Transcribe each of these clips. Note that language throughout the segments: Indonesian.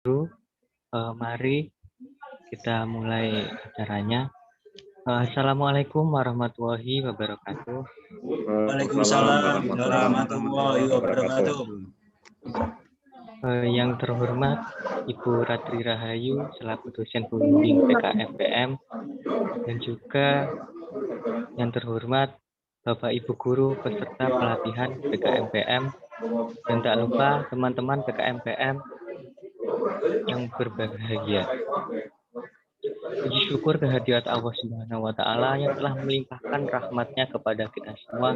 Mari kita mulai acaranya. Assalamualaikum warahmatullahi wabarakatuh. Waalaikumsalam warahmatullahi wabarakatuh. Yang terhormat Ibu Ratri Rahayu selaku dosen pembimbing PKMPM, dan juga yang terhormat Bapak Ibu Guru peserta pelatihan PKMPM, dan tak lupa teman-teman PKMPM yang berbahagia. Puji syukur kehadirat Allah Subhanahu wa Ta'ala yang telah melimpahkan rahmatnya kepada kita semua,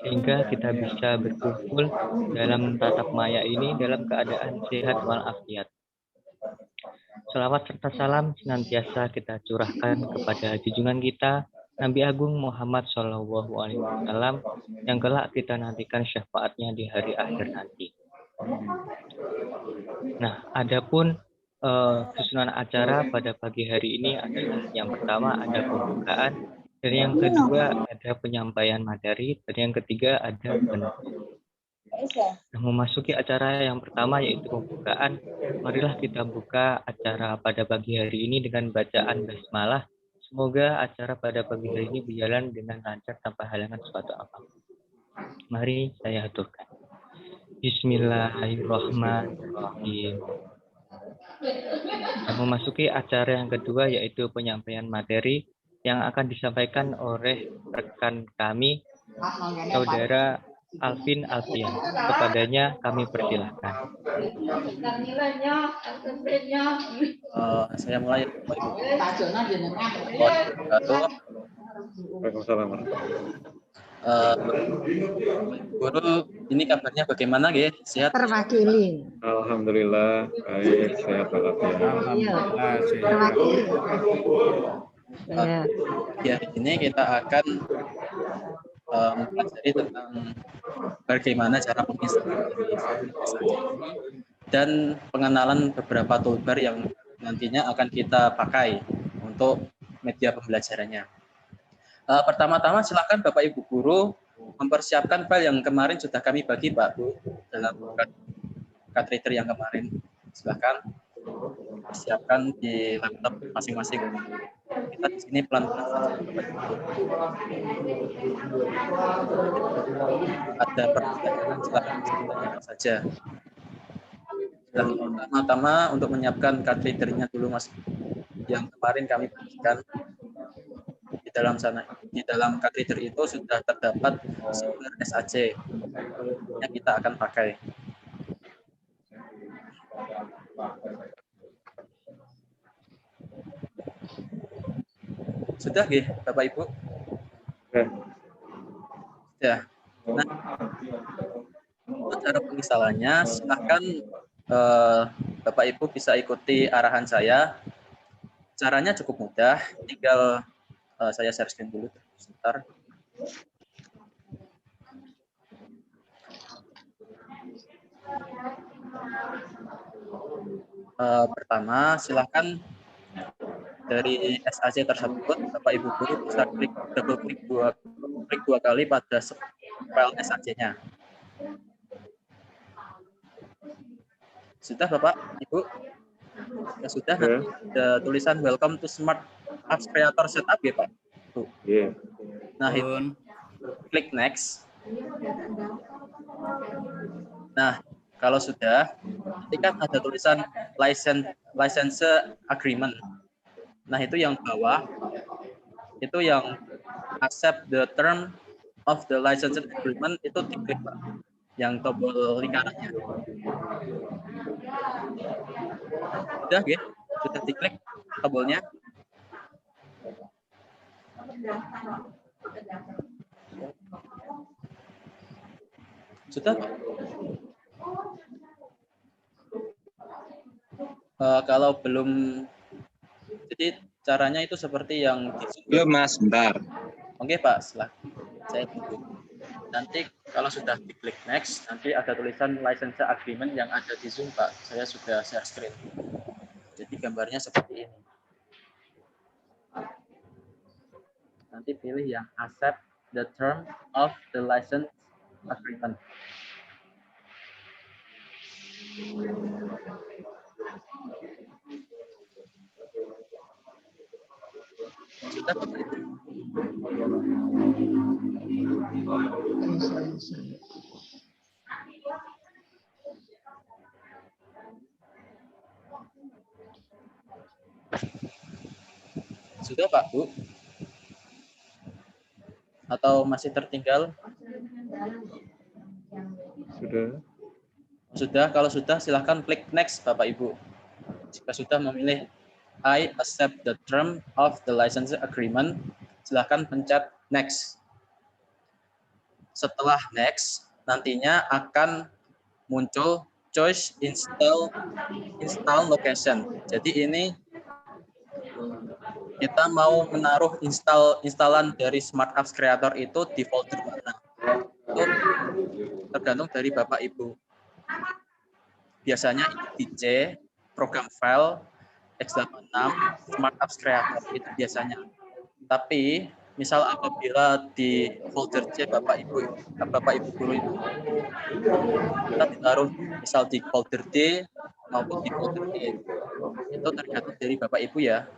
sehingga kita bisa berkumpul dalam tatap maya ini dalam keadaan sehat walafiat. Salawat serta salam senantiasa kita curahkan kepada junjungan kita Nabi Agung Muhammad SAW, yang kelak kita nantikan syafaatnya di hari akhir nanti. Nah, adapun susunan acara pada pagi hari ini adalah yang pertama ada pembukaan, dan yang kedua ada penyampaian materi, dan yang ketiga ada penutup. Nah, memasuki acara yang pertama yaitu pembukaan, marilah kita buka acara pada pagi hari ini dengan bacaan basmalah. Semoga acara pada pagi hari ini berjalan dengan lancar tanpa halangan suatu apapun. Mari saya aturkan. Bismillahirrahmanirrahim. Memasuki acara yang kedua yaitu penyampaian materi yang akan disampaikan oleh rekan kami, Saudara Alvin Alfian. Kepadanya kami persilahkan. Saya mulai. Waalaikumsalam. Guru, ini kabarnya bagaimana, Ge? Sehat? Terwakili. Alhamdulillah baik, sehat walafiat. Alhamdulillah sehat. Ya, ini kita akan mempelajari tentang bagaimana cara menginstalasi SAC dan pengenalan beberapa toolbar yang nantinya akan kita pakai untuk media pembelajarannya. Pertama-tama silakan Bapak Ibu Guru mempersiapkan file yang kemarin sudah kami bagi Pak Bu dalam card reader yang kemarin. Silakan persiapkan di laptop masing-masing. Kita di sini pelan-pelan saja. Ada pertanyaan silakan ditanyakan saja. Dan pertama-tama untuk menyiapkan card reader-nya dulu Mas, yang kemarin kami bagikan. Di dalam sana, di dalam card reader itu sudah terdapat sumber SAC yang kita akan pakai. Sudah, Gih, Bapak Ibu? Ya. Nah, untuk cara penginstalannya, silahkan Bapak Ibu bisa ikuti arahan saya. Caranya cukup mudah, tinggal saya share screen dulu sebentar. Pertama, silakan dari SAC tersebut, Bapak Ibu Guru bisa double klik dua kali pada file SAC-nya. Sudah Bapak Ibu? Ya sudah, nanti ada tulisan Welcome to Smart Apps Creator Setup ya Pak? Tuh. Nah, itu klik Next. Nah, kalau sudah, nanti kan ada tulisan License Agreement. Nah, itu yang bawah, itu yang accept the term of the license agreement, itu diklik Pak, yang tombol lingkarannya. Sudah, ya? Sudah diklik tombolnya. Sudah, Pak? Kalau belum, jadi caranya itu seperti yang belum Mas, bentar. Oke Pak, setelah saya tunggu. Nanti kalau sudah diklik next, nanti ada tulisan license agreement yang ada di Zoom Pak. Saya sudah share screen. Jadi gambarnya seperti ini. Nanti pilih yang accept the term of the license agreement. sudah Bapak Ibu? Sudah Pak Bu? Atau masih tertinggal? Sudah. Sudah, kalau sudah silahkan klik next Bapak Ibu. Jika sudah memilih I accept the term of the license agreement, silahkan pencet next. Setelah next, nantinya akan muncul choice install location. Jadi ini kita mau menaruh instalan dari Smart Apps Creator itu di folder mana. Itu tergantung dari Bapak Ibu. Biasanya di C, program file, x86, Smart Apps Creator itu biasanya. Tapi misal apabila di folder C Bapak Ibu guru itu kita ditaruh misal di folder D maupun di folder E, itu tergantung dari Bapak Ibu ya.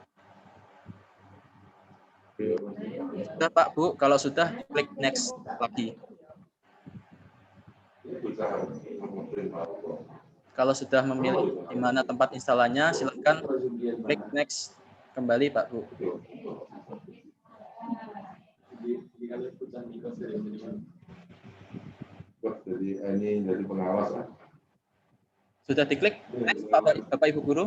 Sudah Pak Bu, kalau sudah klik next lagi. Kalau sudah memilih di mana tempat instalannya, silakan klik next kembali Pak Bu. Jadi pengawas ya. Sudah diklik next Bapak Ibu guru?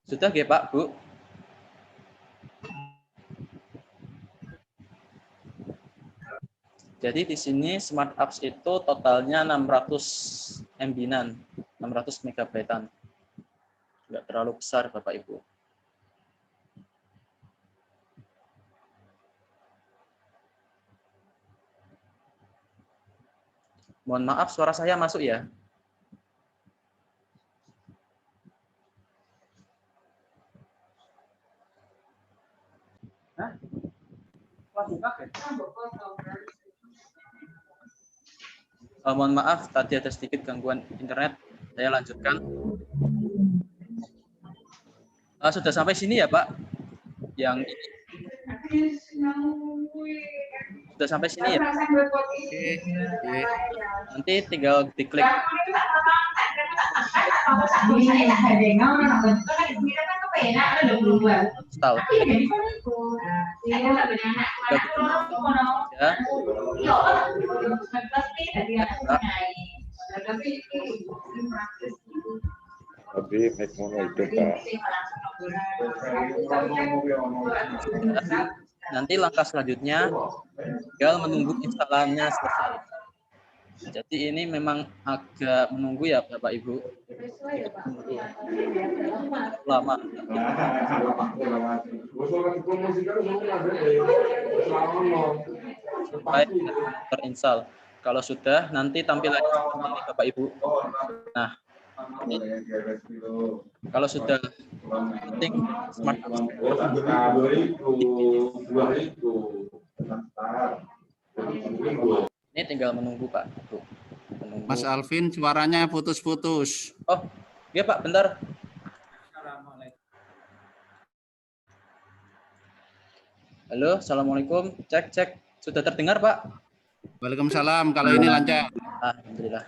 Sudah ya Pak Bu? Jadi di sini Smart Apps itu totalnya 600 MB-an, 600 MB-an. Enggak terlalu besar Bapak Ibu. Mohon maaf suara saya masuk ya. Mohon maaf, tadi ada sedikit gangguan internet. Saya lanjutkan. Sudah sampai sini ya, Pak? Yang ini. Sudah sampai sini ya? Nanti tinggal diklik. Install. Tapi mic mono hidup Pak. Nanti langkah selanjutnya tinggal menunggu instalannya selesai. Jadi ini memang agak menunggu ya Bapak Ibu. Lama. Supaya terinstall. Kalau sudah nanti tampil lagi seperti ini Bapak Ibu. Nah, ini. Kalau sudah penting Smart Apps. Ini tinggal menunggu Pak. Menunggu. Mas Alvin, suaranya putus-putus. Oh, iya Pak, bentar. Halo, Assalamualaikum. Cek. Sudah terdengar Pak? Waalaikumsalam, kalau ini lancar. Alhamdulillah.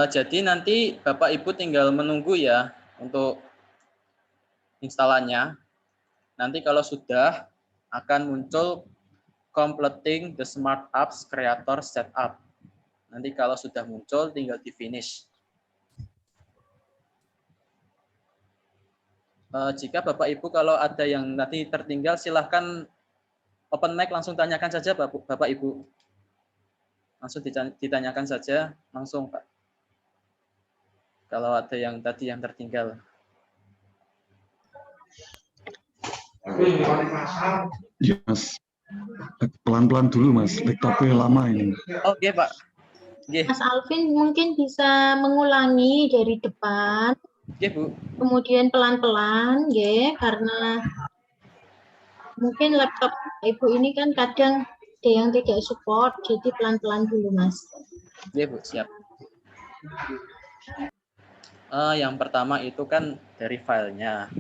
Jadi nanti Bapak Ibu tinggal menunggu ya untuk instalannya. Nanti kalau sudah akan muncul completing the Smart Apps Creator Setup. Nanti kalau sudah muncul tinggal di finish. Jika Bapak Ibu kalau ada yang nanti tertinggal silahkan open mic langsung tanyakan saja Bapak Ibu. Langsung ditanyakan saja langsung Pak. Kalau ada yang tadi yang tertinggal. Ya, Mas. Pelan-pelan dulu, Mas. Laptopnya lama ini. Oke, Pak. Oke. Mas Alvin mungkin bisa mengulangi dari depan. Oke, Bu. Kemudian pelan-pelan, ya, karena mungkin laptop Ibu ini kan kadang ada yang tidak support, jadi pelan-pelan dulu, Mas. Oke, Bu, siap. Yang pertama itu kan dari filenya.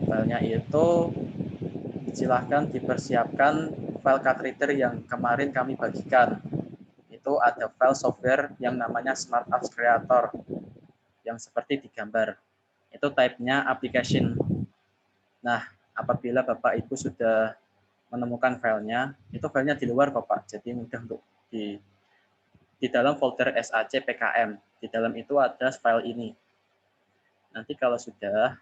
Filenya itu silahkan dipersiapkan file card reader yang kemarin kami bagikan. Itu ada file software yang namanya Smart Apps Creator yang seperti digambar. Itu type-nya application. Nah, apabila Bapak Ibu sudah menemukan filenya, itu filenya di luar kok Pak, jadi mudah untuk di dalam folder SAC PKM. Di dalam itu ada file ini. Nanti kalau sudah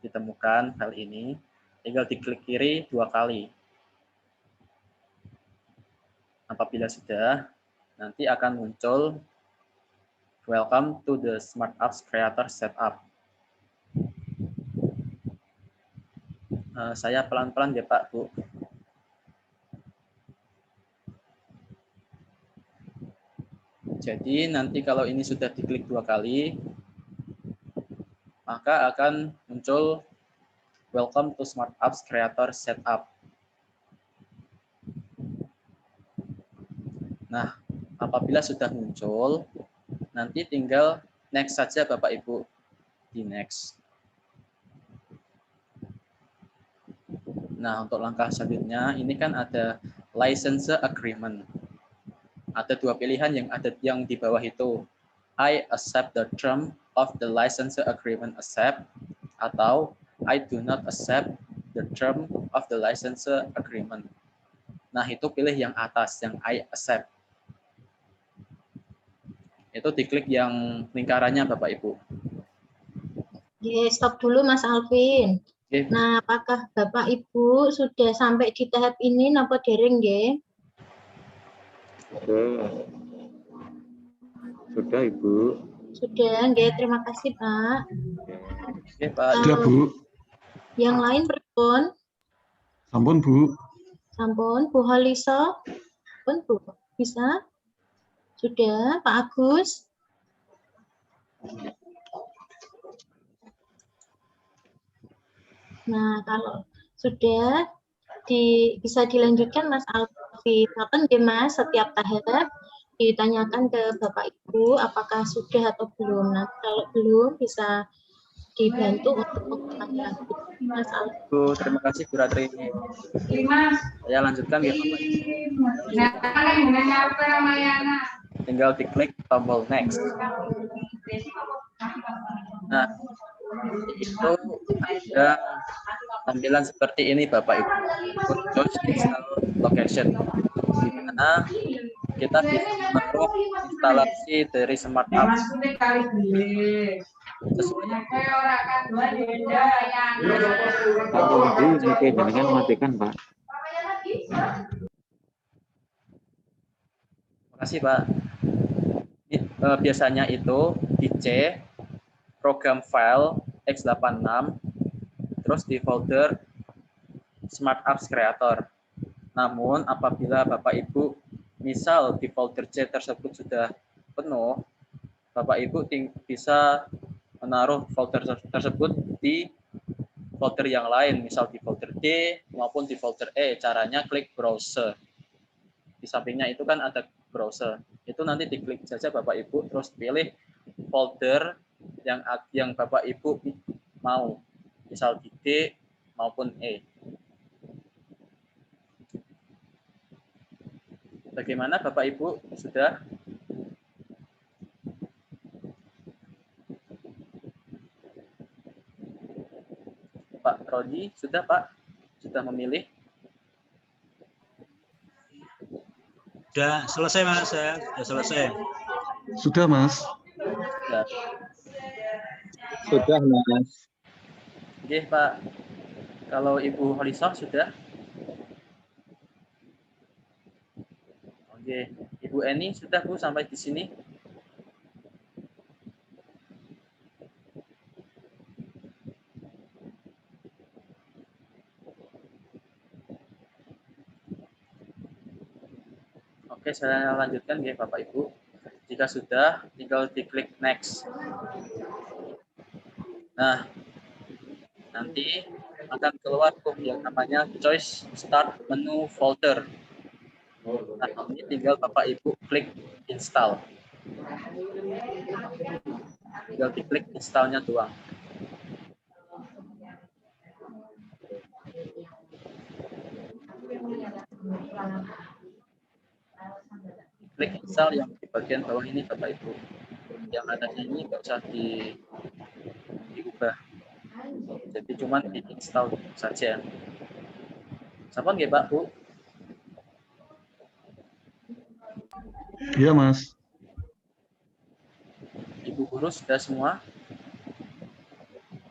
ditemukan file ini, tinggal diklik kiri 2 kali. Apabila sudah, nanti akan muncul Welcome to the Smart Apps Creator Setup. Saya pelan-pelan ya Pak, Bu. Jadi nanti kalau ini sudah diklik 2 kali, maka akan muncul Welcome to Smart Apps Creator Setup. Nah, apabila sudah muncul, nanti tinggal next saja Bapak Ibu. Di next. Nah, untuk langkah selanjutnya, ini kan ada license agreement. Ada 2 pilihan yang di bawah itu. I accept the term of the license agreement accept, atau I do not accept the term of the license agreement. Nah, itu pilih yang atas, yang I accept. Itu diklik yang lingkarannya Bapak Ibu. Oke, stop dulu Mas Alvin. Oke. Nah, apakah Bapak Ibu sudah sampai di tahap ini napa dereng nggih? Sudah Ibu. Sudah, nggih. Terima kasih, Pak. Oke, Pak. Sudah, Bu. Yang lain pripun? Sampun, Bu. Sampun, Bu Holisa? Pun, Bu. Bisa? Sudah, Pak Agus? Nah, kalau sudah bisa dilanjutkan Mas Alfi. Kapan nggih Mas, setiap tahap ditanyakan ke Bapak Ibu apakah sudah atau belum. Nah, kalau belum bisa dibantu untuk mengulangi lagi. Mas Alfi. Bu, terima kasih Bu Ratri. Saya lanjutkan ya Bapak Ibu. Tinggal diklik tombol next. Nah, itu ada tampilan seperti ini Bapak Ibu. Choose install location, di mana kita bisa menaruh instalasi dari Smart Apps sesuai dengan matikan Pak. Terima kasih Pak. Biasanya itu di C program file x86 terus di folder Smart Apps Creator. Namun apabila Bapak Ibu misal di folder C tersebut sudah penuh, Bapak Ibu bisa menaruh folder tersebut di folder yang lain, misal di folder D maupun di folder E. Caranya klik browser. Di sampingnya itu kan ada browser. Itu nanti diklik saja Bapak Ibu, terus pilih folder yang Bapak Ibu mau, misal di D maupun E. Bagaimana Bapak Ibu, sudah? Pak Rodi, sudah Pak? Sudah memilih? Sudah selesai Mas, saya sudah selesai. Sudah, Mas. Sudah. Sudah, Mas. Oke, Pak. Kalau Ibu Holisah sudah? Oke. Ibu Eni sudah Bu sampai di sini? Oke, saya lanjutkan ya Bapak Ibu. Jika sudah, tinggal diklik next. Nah, nanti akan keluar yang namanya choice start menu folder. Nah, ini tinggal Bapak Ibu klik install. Tinggal diklik installnya doang. Klik install yang di bagian bawah ini Bapak Ibu. Yang adanya ini nggak usah diubah. Jadi cuma diinstal saja. Sampun nggih Pak Bu? Iya, Mas. Ibu guru sudah semua?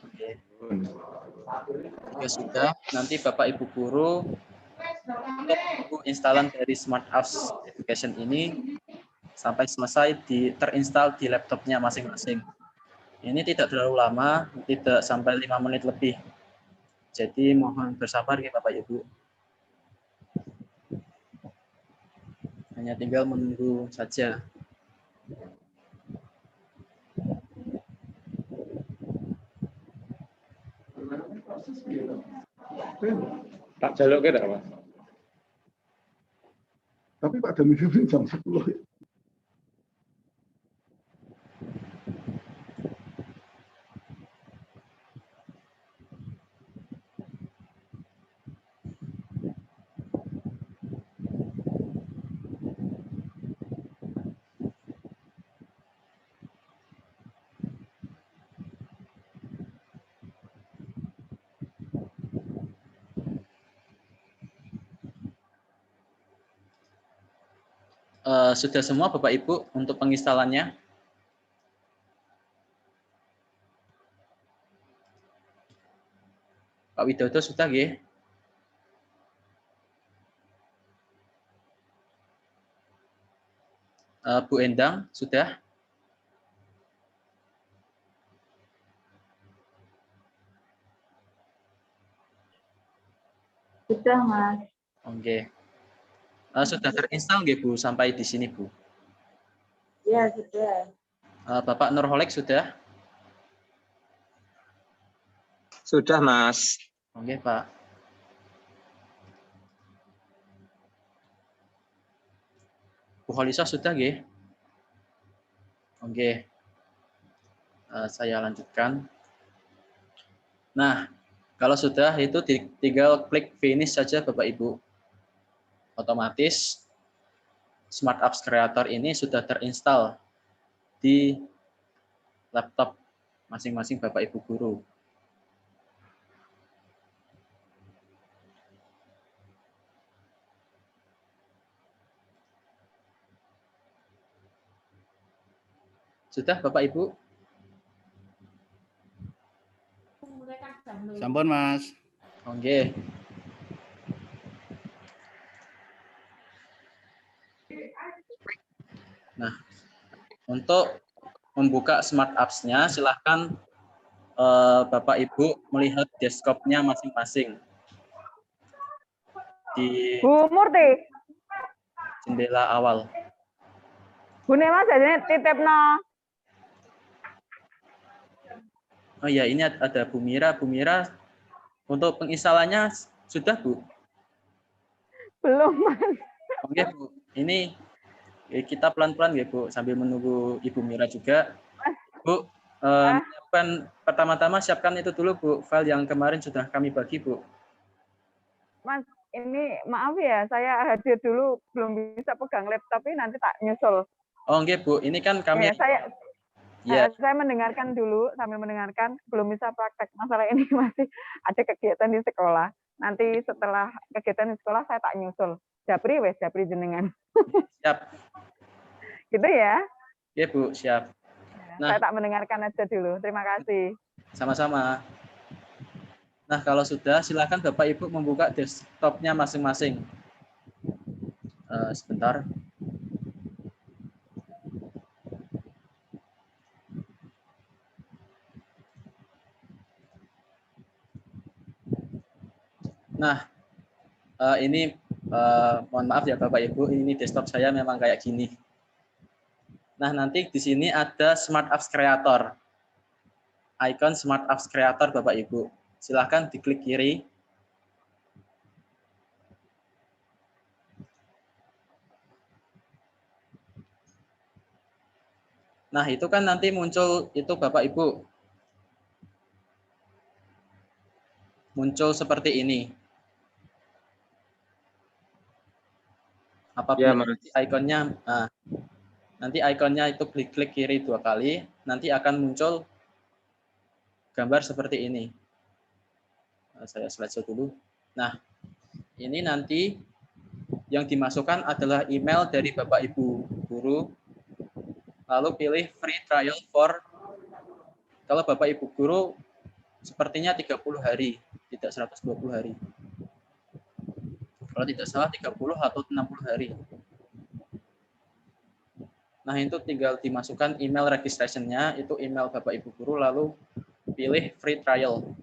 Oke. Ya sudah, nanti Bapak Ibu guru untuk instalan dari Smart Apps Education ini sampai selesai terinstall di laptopnya masing-masing. Ini tidak terlalu lama, tidak sampai 5 menit lebih. Jadi mohon bersabar ya Bapak Ibu. Hanya tinggal menunggu saja. Tak jaluk ke Mas? Tapi Pak Dami Febri jam 10 ya. Sudah semua Bapak Ibu untuk penginstalannya? Pak Widodo sudah nggih? Bu Endang sudah? Sudah, Mas. Oke. Sudah terinstall nggih Bu sampai di sini Bu? Ya, sudah. Bapak Nurholik sudah? Sudah, Mas. Oke, Pak. Bu Holisa sudah nggih? Oke. Saya lanjutkan. Nah, kalau sudah itu tinggal klik finish saja Bapak Ibu. Otomatis Smart Apps Creator ini sudah terinstall di laptop masing-masing Bapak Ibu guru. Sudah Bapak Ibu? Sampun, Mas. Oke. Nah, untuk membuka Smart Apps-nya, silahkan Bapak Ibu melihat desktop-nya masing-masing. Di Bu Murti. jendela awal. Bu Nema jadi titipno. Oh iya, ini ada Bu Mira. Bu Mira, untuk penginstalannya sudah, Bu? Belum, Mas. Oke, Bu. Ini kita pelan-pelan ya, Bu, sambil menunggu Ibu Mira juga. Bu, pertama-tama siapkan itu dulu, Bu, file yang kemarin sudah kami bagi, Bu. Mas, ini maaf ya, saya hadir dulu belum bisa pegang laptop ini, nanti tak nyusul. Oh, oke, Bu. Ini kan kami... Ya, saya mendengarkan dulu, sambil mendengarkan, belum bisa praktek. Masalah ini masih ada kegiatan di sekolah. Nanti setelah kegiatan di sekolah, saya tak nyusul. Japri jenengan. Siap. Gitu ya? Iya, Bu, siap. Nah, saya tak mendengarkan aja dulu. Terima kasih. Sama-sama. Nah, kalau sudah, silakan Bapak Ibu membuka desktop-nya masing-masing. Sebentar. Nah, ini mohon maaf ya Bapak Ibu, ini desktop saya memang kayak gini. Nah, nanti di sini ada Smart Apps Creator. Icon Smart Apps Creator Bapak Ibu. Silahkan diklik kiri. Nah, itu kan nanti muncul itu Bapak Ibu. Muncul seperti ini. Apabila Ya, Mas. ikonnya, nanti ikonnya itu klik kiri 2 kali, nanti akan muncul gambar seperti ini. Saya slideshow dulu. Nah, ini nanti yang dimasukkan adalah email dari Bapak Ibu guru, lalu pilih free trial for, kalau Bapak Ibu guru sepertinya 30 hari, tidak 120 hari. Kalau tidak salah 30 atau 60 hari. Nah, itu tinggal dimasukkan email registration-nya, itu email Bapak Ibu guru, lalu pilih free trial.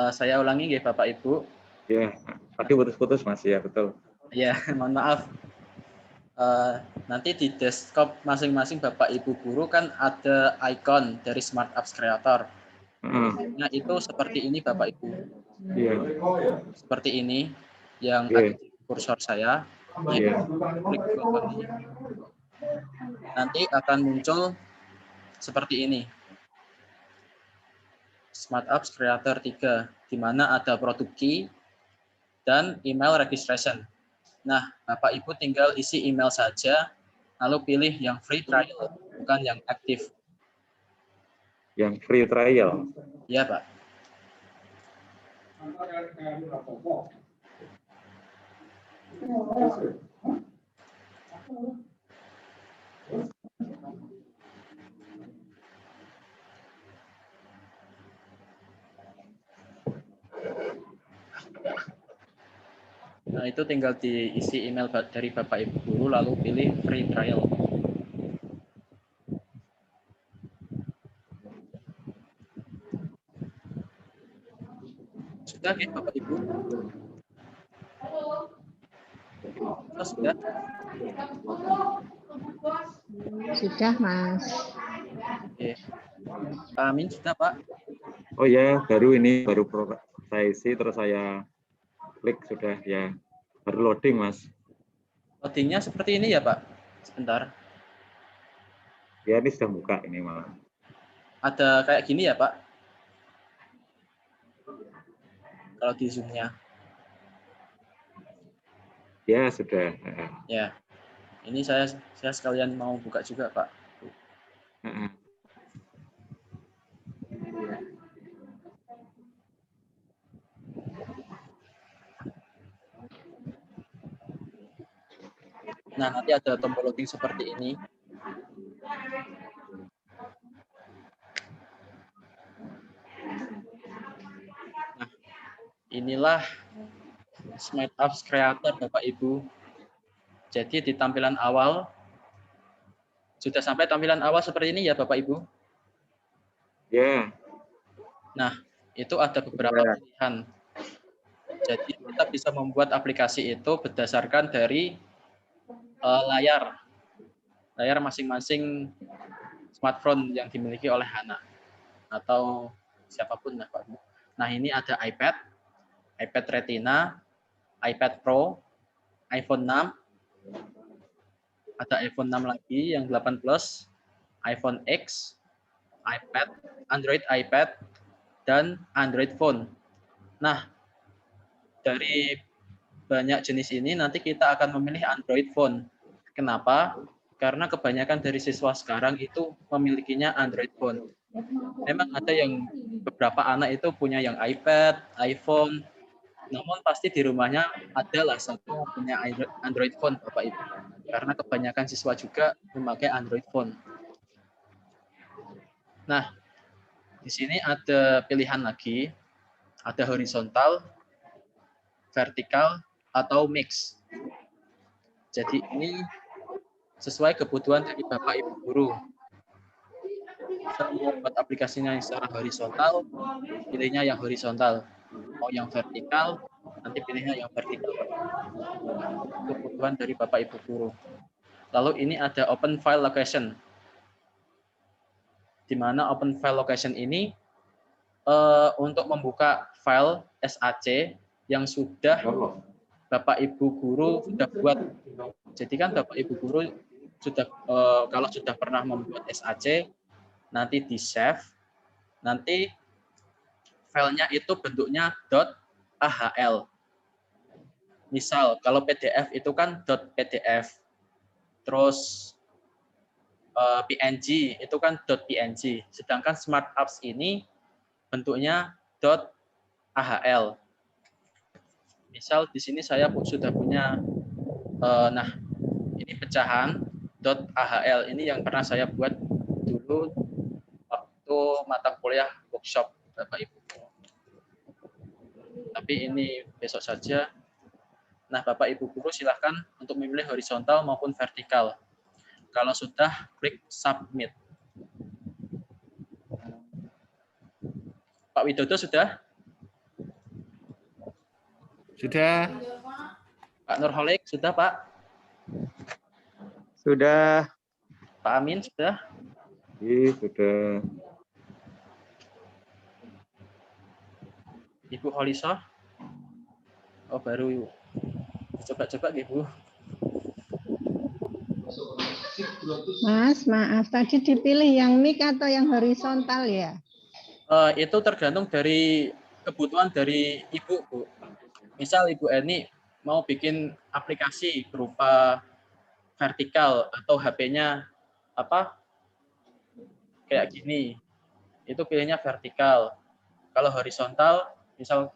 Saya ulangi ya Bapak Ibu. Ya, tadi putus-putus Mas, ya betul. Ya, mohon maaf. Nanti di desktop masing-masing Bapak Ibu guru kan ada icon dari Smart Apps Creator. Nah, itu seperti ini Bapak Ibu. Iya. Seperti ini yang ada di kursor saya. Iya. Klik 2 kali. Nanti akan muncul seperti ini. Smart Apps Creator 3, di mana ada produk key dan email registration. Nah, Bapak Ibu tinggal isi email saja, lalu pilih yang free trial, bukan yang aktif. Yang free trial. Ya, Pak. Nah, itu tinggal diisi email dari Bapak Ibu guru, lalu pilih free trial. Sudah ya Bapak Ibu? Sudah? Sudah, Mas. Oke. Pak Amin sudah, Pak? Oh ya, baru saya isi, terus saya klik sudah ya. Baru loading, Mas. Loadingnya seperti ini ya, Pak? Sebentar. Ya, ini sudah buka ini malah. Ada kayak gini ya, Pak? Kalau di Zoom-nya. Ya, sudah. Ya. Ini saya sekalian mau buka juga, Pak. Nah, nanti ada tombol loading seperti ini. Nah, inilah Smart Apps Creator, Bapak Ibu. Jadi di tampilan awal, sudah sampai tampilan awal seperti ini ya Bapak Ibu? Ya. Nah, itu ada beberapa pilihan. Jadi kita bisa membuat aplikasi itu berdasarkan dari layar masing-masing smartphone yang dimiliki oleh anak atau siapapun lah Pak. Nah, ini ada iPad Retina, iPad Pro, iPhone 6, ada iPhone 6 lagi yang 8 Plus, iPhone X, Android iPad, dan Android Phone. Nah, dari banyak jenis ini nanti kita akan memilih Android Phone. Kenapa? Karena kebanyakan dari siswa sekarang itu memilikinya Android Phone. Memang ada yang beberapa anak itu punya yang iPad, iPhone, namun pasti di rumahnya adalah satu punya Android Phone, Bapak Ibu. Karena kebanyakan siswa juga memakai Android Phone. Nah, di sini ada pilihan lagi, ada horizontal, vertikal, atau mix. Jadi ini sesuai kebutuhan dari Bapak Ibu guru. Bisa membuat aplikasinya yang secara horizontal, pilihnya yang horizontal. Mau yang vertikal, nanti pilihnya yang vertikal. Kebutuhan dari Bapak Ibu guru. Lalu ini ada open file location. Di mana open file location ini untuk membuka file SAC yang sudah Bapak Ibu guru sudah buat. Jadi kan Bapak Ibu guru sudah kalau sudah pernah membuat SAC, nanti di save, nanti filenya itu bentuknya .ahl. Misal kalau PDF itu kan .pdf, terus PNG itu kan .png, sedangkan Smart Apps ini bentuknya .ahl. Misal di sini saya sudah punya, nah ini pecahan .ahl ini yang pernah saya buat dulu waktu mata kuliah workshop Bapak Ibu. Tapi ini besok saja. Nah, Bapak Ibu guru silahkan untuk memilih horizontal maupun vertikal. Kalau sudah, klik submit. Pak Widodo sudah? Sudah. Pak Nurholik sudah, Pak? Sudah. Pak Amin sudah? Iya, sudah. Ibu Holisah? Oh, baru. Coba-coba, Ibu. Mas, maaf, tadi dipilih yang mic atau yang horizontal ya? Itu tergantung dari kebutuhan dari Ibu, Bu. Misal Ibu Eni mau bikin aplikasi berupa vertikal atau HP-nya apa kayak gini, itu pilihnya vertikal. Kalau horizontal, misal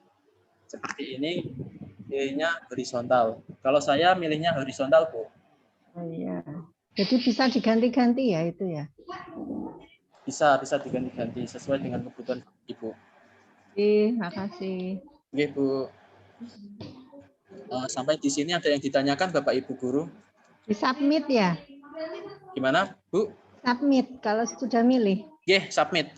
seperti ini, pilihnya horizontal. Kalau saya milihnya horizontal, Bu. Oh iya. Jadi bisa diganti-ganti ya itu ya? Bisa diganti-ganti sesuai dengan kebutuhan Ibu. Terima kasih. Oke, Bu. Sampai di sini ada yang ditanyakan Bapak Ibu guru? Di submit ya? Gimana, Bu? Submit kalau sudah milih. Oke, submit.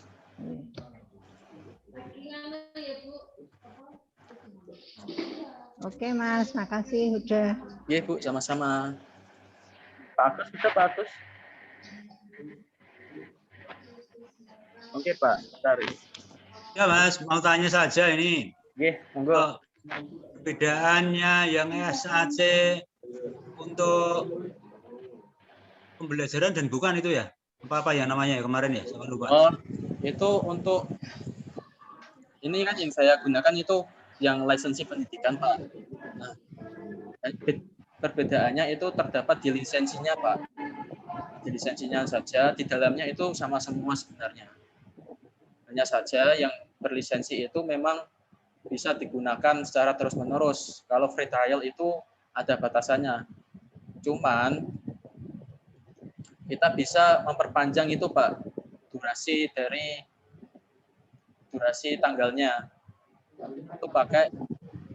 Oke, Mas, makasih udah. Oke, Bu, sama-sama. Pak Agus, bisa Pak Agus? Oke, Pak. Bentar. Ya, Mas, mau tanya saja ini. Oke, monggo. Perbedaannya yang SAC untuk pembelajaran dan bukan itu ya? Apa ya namanya ya kemarin ya? Saya lupa. Oh, itu untuk ini kan yang saya gunakan itu yang lisensi pendidikan, Pak. Nah, perbedaannya itu terdapat di lisensinya, Pak. Di lisensinya saja, di dalamnya itu sama semua sebenarnya. Hanya saja yang berlisensi itu memang bisa digunakan secara terus-menerus. Kalau free trial itu ada batasannya. Cuman kita bisa memperpanjang itu, Pak, durasi tanggalnya. Itu pakai,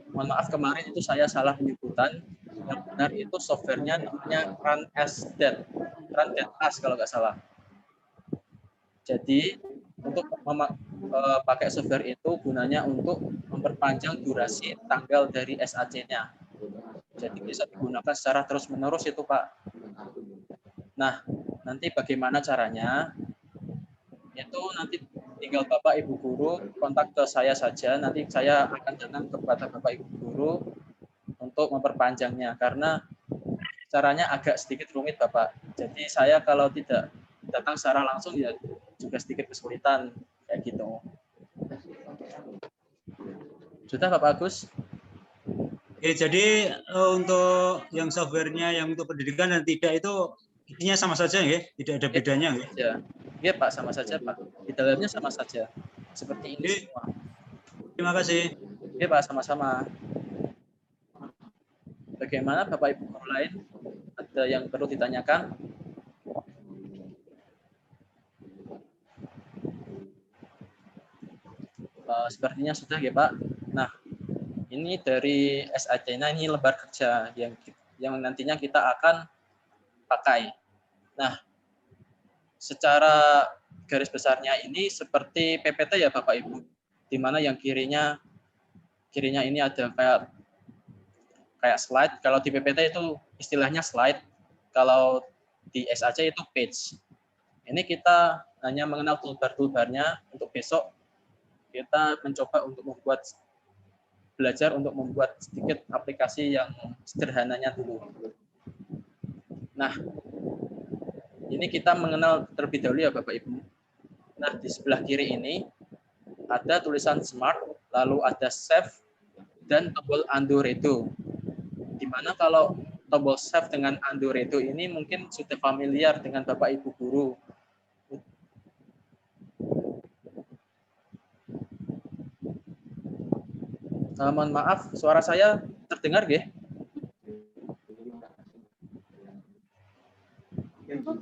mohon maaf kemarin itu saya salah penyebutan. Yang benar itu softwarenya namanya RunDeadAS kalau nggak salah. Jadi untuk pakai software itu gunanya untuk memperpanjang durasi tanggal dari SAC-nya. Jadi bisa digunakan secara terus-menerus itu, Pak. Nah, nanti bagaimana caranya? Itu nanti tinggal Bapak Ibu guru kontak ke saya saja. Nanti saya akan datang kepada Bapak Ibu guru untuk memperpanjangnya. Karena caranya agak sedikit rumit, Bapak. Jadi saya kalau tidak datang secara langsung ya juga sedikit kesulitan kayak gitu. Sudah, Bapak Agus? Jadi untuk yang softwarenya yang untuk pendidikan dan tidak itu intinya sama saja ya, tidak ada bedanya ya. Iya, Pak, sama saja, Pak. Di dalamnya sama saja. Seperti ini semua. Terima kasih. Iya, Pak, sama-sama. Bagaimana Bapak Ibu guru lain? Ada yang perlu ditanyakan? Sepertinya sudah ya, Pak. Nah, Ini dari SAC. Nah, ini lembar kerja yang nantinya kita akan pakai. Nah, secara garis besarnya ini seperti PPT ya Bapak Ibu, di mana yang kirinya ini ada kayak slide. Kalau di PPT itu istilahnya slide, kalau di SAC itu page. Ini kita hanya mengenal toolbar-toolbarnya. Untuk besok kita mencoba untuk belajar untuk membuat sedikit aplikasi yang sederhananya dulu. Nah, ini kita mengenal terlebih dahulu ya Bapak Ibu. Nah, di sebelah kiri ini ada tulisan Smart, lalu ada Save, dan tombol Undo Redo. Di mana kalau tombol Save dengan Undo Redo ini mungkin sudah familiar dengan Bapak Ibu guru. Mohon maaf, suara saya terdengar nggih?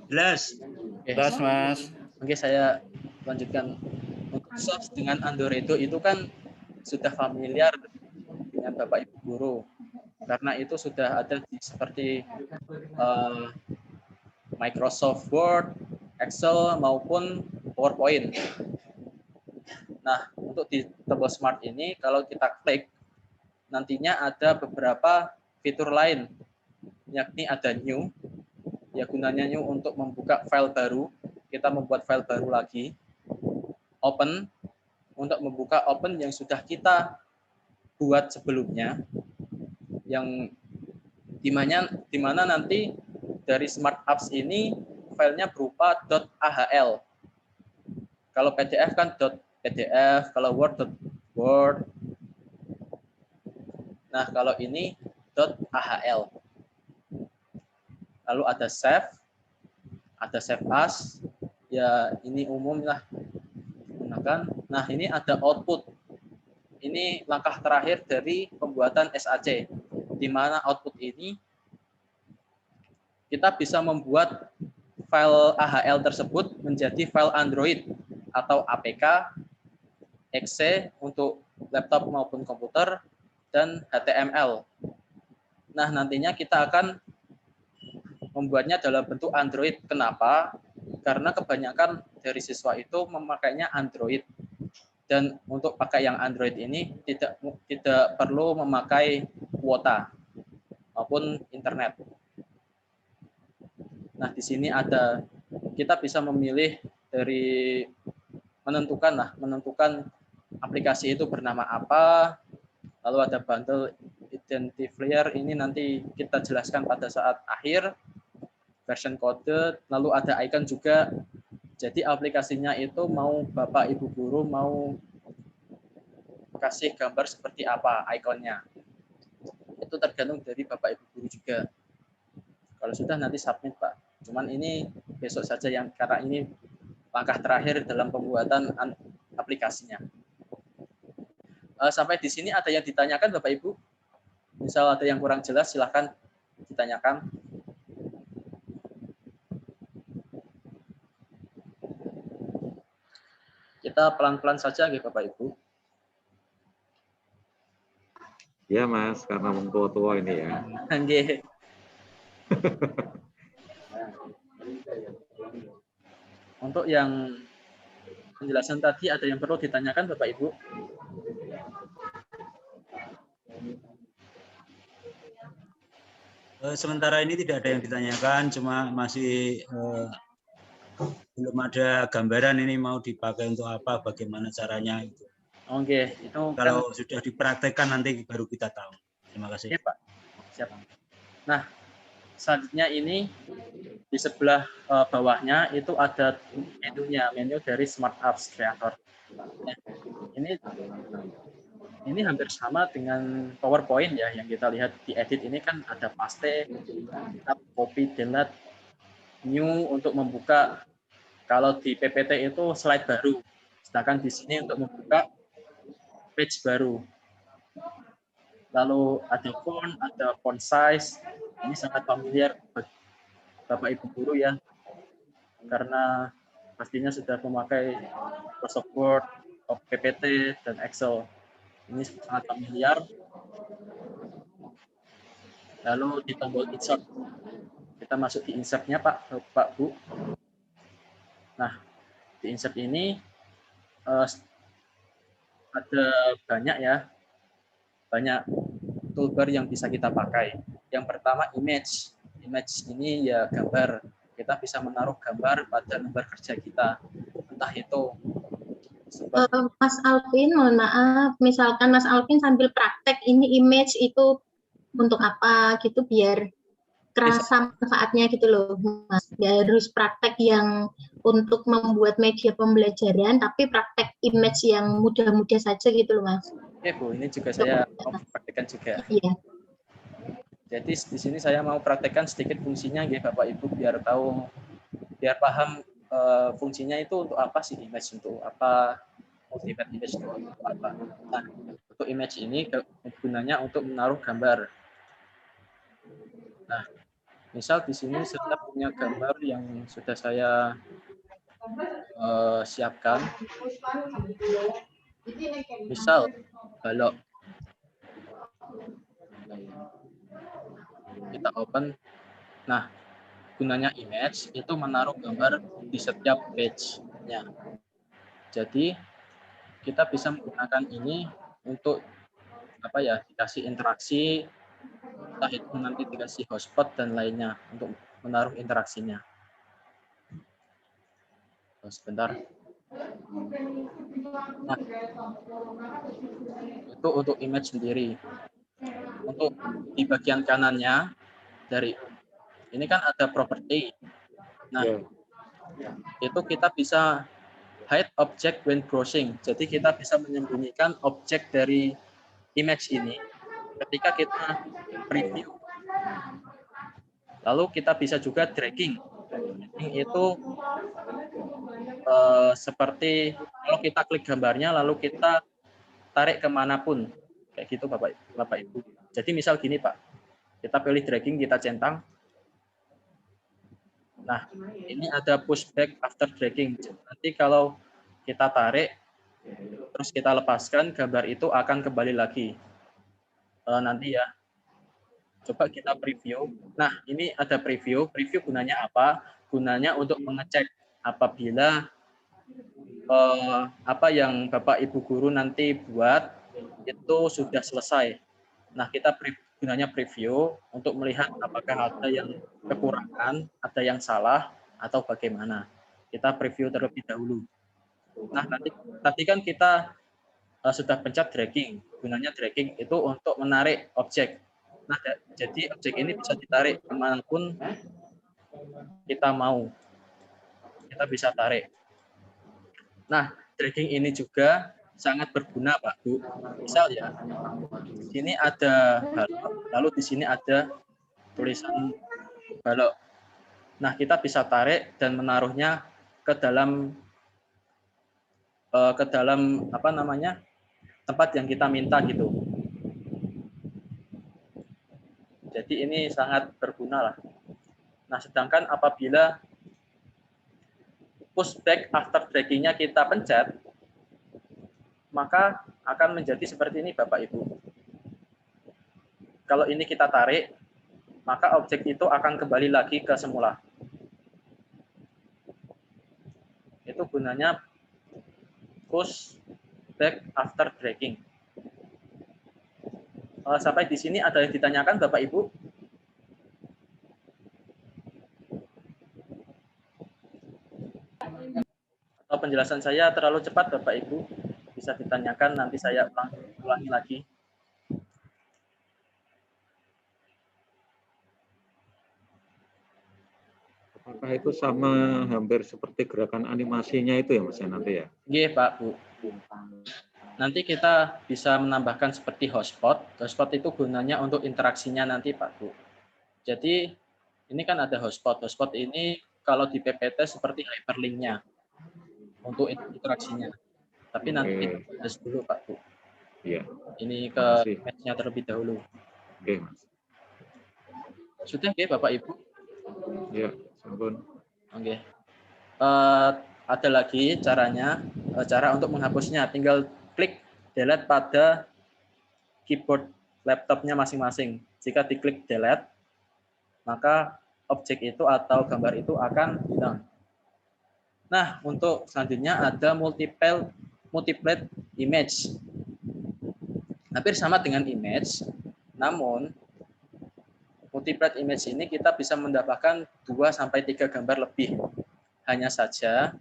Jelas. Jelas, Mas. Oke, saya lanjutkan. Untuk Save dengan Undo Redo itu kan sudah familiar dengan Bapak Ibu guru. Karena itu sudah ada seperti Microsoft Word, Excel, maupun PowerPoint. Nah, untuk di tombol Smart ini, kalau kita klik, nantinya ada beberapa fitur lain, yakni ada New, ya gunanya New untuk membuka file baru, kita membuat file baru lagi. Open, untuk membuka open yang sudah kita buat sebelumnya, yang dimana nanti dari Smart Apps ini filenya berupa .ahl. Kalau PDF kan .pdf, kalau Word .word. Nah, kalau ini .ahl. Lalu ada Save, ada Save As, ya ini umum lah gunakan. Nah, ini ada Output. Ini langkah terakhir dari pembuatan SAC, di mana output ini kita bisa membuat file AHL tersebut menjadi file Android atau APK, exe untuk laptop maupun komputer, dan HTML. Nah, nantinya kita akan membuatnya dalam bentuk Android. Kenapa? Karena kebanyakan dari siswa itu memakainya Android. Dan untuk pakai yang Android ini tidak perlu memakai kuota maupun internet. Nah, di sini kita bisa memilih dari menentukan aplikasi itu bernama apa. Lalu ada bundle identifier, ini nanti kita jelaskan pada saat akhir. Version code, lalu ada icon juga. Jadi aplikasinya itu mau Bapak Ibu guru mau kasih gambar seperti apa ikonnya. Itu tergantung dari Bapak Ibu guru juga. Kalau sudah nanti submit, Pak. Cuman ini besok saja, yang karena ini langkah terakhir dalam pembuatan aplikasinya. Sampai di sini ada yang ditanyakan Bapak Ibu? Misal ada yang kurang jelas, silahkan ditanyakan. Kita pelan-pelan saja, Bapak Ibu. Ya, Mas, karena wong tua ini ya. Nggih. Untuk yang penjelasan tadi ada yang perlu ditanyakan Bapak Ibu? Sementara ini tidak ada yang ditanyakan, cuma masih belum ada gambaran ini mau dipakai untuk apa, bagaimana caranya itu. Oke, itu kalau sudah dipraktekkan nanti baru kita tahu. Terima kasih. Oke, Pak. Siap. Nah, selanjutnya ini di sebelah bawahnya itu ada menu dari Smart Apps Creator. Nah, ini hampir sama dengan PowerPoint ya, yang kita lihat di edit ini kan ada paste, copy, delete, new untuk membuka. Kalau di PPT itu slide baru, sedangkan di sini untuk membuka page baru. Lalu ada font size. Ini sangat familiar Bapak Ibu guru ya, karena pastinya sudah memakai Microsoft Word, PPT, dan Excel. Ini sangat familiar. Lalu di tombol insert. Kita masuk di insert-nya Pak Bu. Nah, di insert ini ada banyak ya. Banyak toolbar yang bisa kita pakai. Yang pertama image. Image ini ya gambar. Kita bisa menaruh gambar pada lembar kerja kita. Entah itu Mas Alvin, mohon maaf, misalkan Mas Alvin sambil praktek ini image itu untuk apa gitu biar kerasa manfaatnya gitu loh Mas. Ya harus praktek yang untuk membuat media pembelajaran, tapi praktek image yang mudah-mudah saja gitu loh Mas. Oke Bu, ini juga saya mau praktekkan juga. Iya. Jadi di sini saya mau praktekkan sedikit fungsinya ya Bapak Ibu biar tahu, biar paham fungsinya itu untuk apa sih image, untuk apa multivariate image itu untuk apa. Nah, untuk image ini gunanya untuk menaruh gambar. Nah, misal di sini saya punya gambar yang sudah saya siapkan. Misal balok. Kita open. Nah, gunanya image itu menaruh gambar di setiap page-nya. Jadi kita bisa menggunakan ini untuk apa ya, dikasih interaksi, entah itu nanti dikasih hotspot dan lainnya untuk menaruh interaksinya. Sebentar. Nah, itu untuk image sendiri. Untuk di bagian kanannya dari ini kan ada property. Nah, itu kita bisa hide object when browsing. Jadi kita bisa menyembunyikan objek dari image ini ketika kita preview. Lalu kita bisa juga dragging. Dragging itu seperti kalau kita klik gambarnya lalu kita tarik kemanapun. Kayak gitu Bapak Ibu. Jadi misal gini Pak, kita pilih dragging, kita centang. Nah, ini ada pushback after dragging. Nanti kalau kita tarik, terus kita lepaskan, gambar itu akan kembali lagi. Nanti ya, coba kita preview. Nah, ini ada preview. Preview gunanya apa? Gunanya untuk mengecek apabila apa yang Bapak Ibu guru nanti buat itu sudah selesai. Nah, kita gunanya preview untuk melihat apakah ada yang kekurangan, ada yang salah, atau bagaimana. Kita preview terlebih dahulu. Nah, tadi kan kita sudah pencet dragging. Gunanya dragging itu untuk menarik objek. Nah, jadi objek ini bisa ditarik kemanapun kita mau. Kita bisa tarik. Nah, dragging ini juga sangat berguna, Pak Bu. Misal ya, di sini ada balok, lalu di sini ada tulisan balok. Nah, kita bisa tarik dan menaruhnya ke dalam apa namanya, tempat yang kita minta gitu. Jadi ini sangat berguna lah. Nah, sedangkan apabila pushback after dragging-nya kita pencet, maka akan menjadi seperti ini Bapak Ibu. Kalau ini kita tarik, maka objek itu akan kembali lagi ke semula. Itu gunanya push back after dragging. Sampai di sini ada yang ditanyakan Bapak Ibu? Atau penjelasan saya terlalu cepat Bapak Ibu? Bisa ditanyakan, nanti saya ulangi lagi. Apakah itu sama hampir seperti gerakan animasinya itu ya Mas nanti ya? Iya Pak Bu. Nanti kita bisa menambahkan seperti hotspot. Hotspot itu gunanya untuk interaksinya nanti Pak Bu. Jadi ini kan ada hotspot. Hotspot ini kalau di PPT seperti hyperlink-nya untuk interaksinya. Tapi nanti kita bahas dulu Pak Bu. Iya. Ini ke image-nya terlebih dahulu. Oke Mas. Sudah ya Bapak Ibu? Iya, sampun. Oke. Ada lagi caranya, cara untuk menghapusnya. Tinggal klik delete pada keyboard laptopnya masing-masing. Jika diklik delete, maka objek itu atau gambar itu akan hilang. Nah, untuk selanjutnya ada multiplate image. Hampir sama dengan image, namun multiplate image ini kita bisa mendapatkan 2-3 gambar lebih. Hanya saja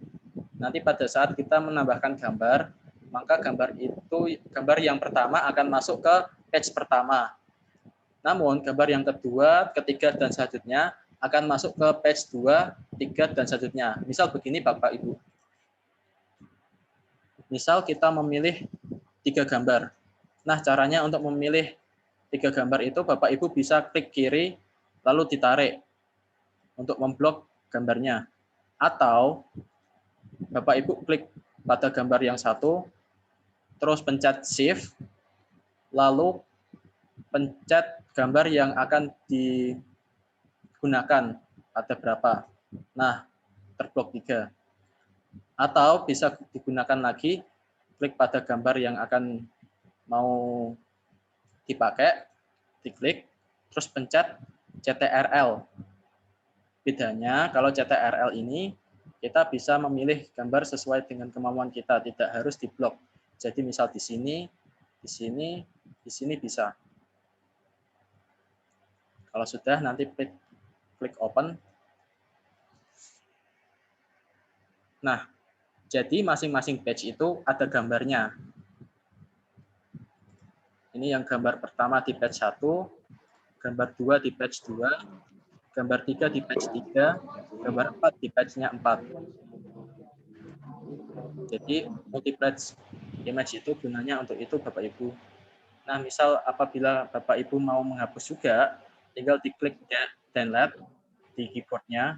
nanti pada saat kita menambahkan gambar, maka gambar yang pertama akan masuk ke page pertama. Namun gambar yang kedua, ketiga, dan selanjutnya akan masuk ke page 2, 3, dan selanjutnya. Misal begini Bapak Ibu. Misal kita memilih 3 gambar. Nah, caranya untuk memilih 3 gambar itu Bapak Ibu bisa klik kiri lalu ditarik untuk memblok gambarnya. Atau Bapak Ibu klik pada gambar yang satu, terus pencet shift, lalu pencet gambar yang akan digunakan ada berapa. Nah, terblok 3. Atau bisa digunakan lagi, klik pada gambar yang akan mau dipakai, diklik, terus pencet CTRL. Bedanya kalau CTRL ini kita bisa memilih gambar sesuai dengan kemauan kita, tidak harus diblok. Jadi misal di sini, di sini, di sini bisa. Kalau sudah nanti klik open. Nah, jadi masing-masing page itu ada gambarnya. Ini yang gambar pertama di page 1, gambar 2 di page 2, gambar 3 di page 3, gambar 4 di page-nya 4. Jadi multiplate image itu gunanya untuk itu Bapak Ibu. Nah, misal apabila Bapak Ibu mau menghapus juga, tinggal diklik delete di keyboard-nya.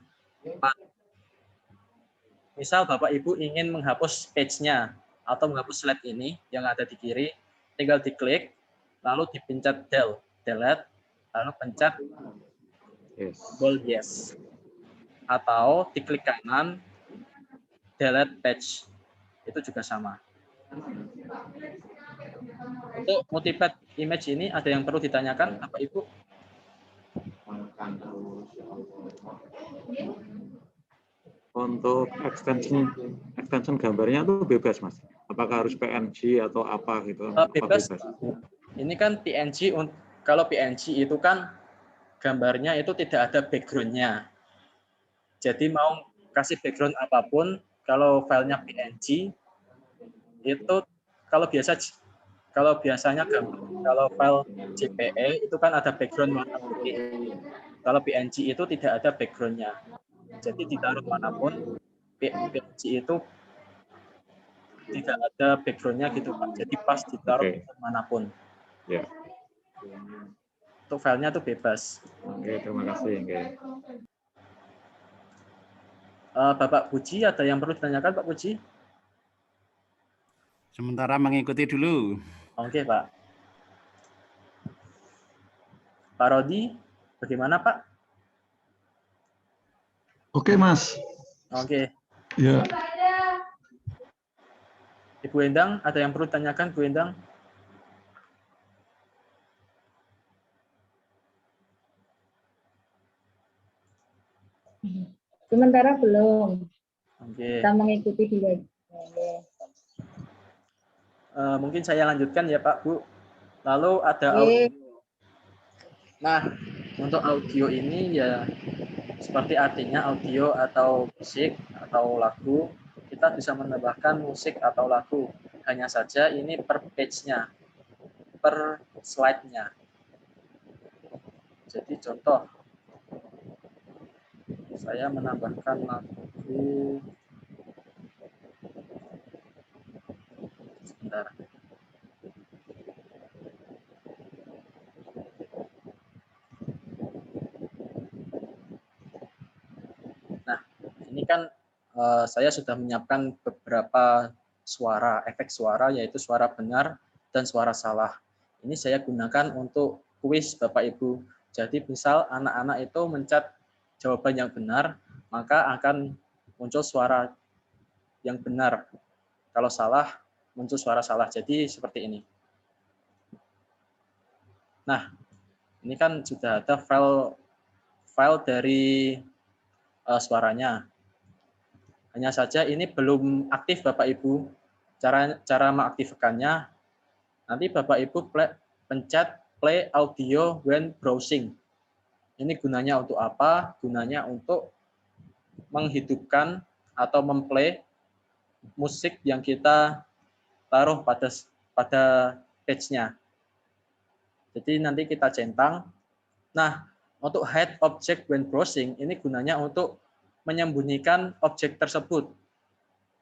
Misal Bapak Ibu ingin menghapus page-nya atau menghapus slide ini yang ada di kiri, tinggal diklik, lalu dipencet delete, lalu pencet bold yes. Atau diklik kanan, delete page. Itu juga sama. Untuk multiplate image ini ada yang perlu ditanyakan, Bapak Ibu? Untuk extension gambarnya tuh bebas, Mas. Apakah harus PNG atau apa gitu? Bebas. Ini kan PNG. Kalau PNG itu kan gambarnya itu tidak ada background-nya. Jadi mau kasih background apapun, kalau filenya PNG itu kalau biasanya kalau file JPE itu kan ada background warna putih. Kalau PNG itu tidak ada background-nya. Jadi ditaruh manapun, PNG itu tidak ada background-nya gitu Pak. Jadi pas ditaruh manapun. Ya. Untuk filenya tuh bebas. Oke, terima kasih. Oke. Bapak Puji, ada yang perlu ditanyakan Pak Puji? Sementara mengikuti dulu. Oke Pak. Pak Rodi, bagaimana Pak? Oke, Mas. Oke. Ya. Ibu Endang, ada yang perlu ditanyakan, Bu Endang? Sementara belum. Oke. Kita mengikuti dulu. Mungkin saya lanjutkan ya Pak, Bu. Lalu ada audio. Nah, untuk audio ini ya seperti artinya audio atau musik atau lagu, kita bisa menambahkan musik atau lagu. Hanya saja ini per page-nya, per slide-nya. Jadi contoh, saya menambahkan lagu, sebentar. Nah, ini kan saya sudah menyiapkan beberapa suara, efek suara, yaitu suara benar dan suara salah. Ini saya gunakan untuk kuis Bapak Ibu. Jadi misal anak-anak itu mencet jawaban yang benar, maka akan muncul suara yang benar. Kalau salah, muncul suara salah. Jadi seperti ini. Nah, ini kan sudah ada file dari suaranya. Hanya saja ini belum aktif Bapak Ibu. Cara mengaktifkannya, nanti Bapak Ibu pencet play audio when browsing. Ini gunanya untuk apa? Gunanya untuk menghidupkan atau memplay musik yang kita taruh pada page-nya. Jadi nanti kita centang. Nah, untuk hide object when browsing, ini gunanya untuk menyembunyikan objek tersebut.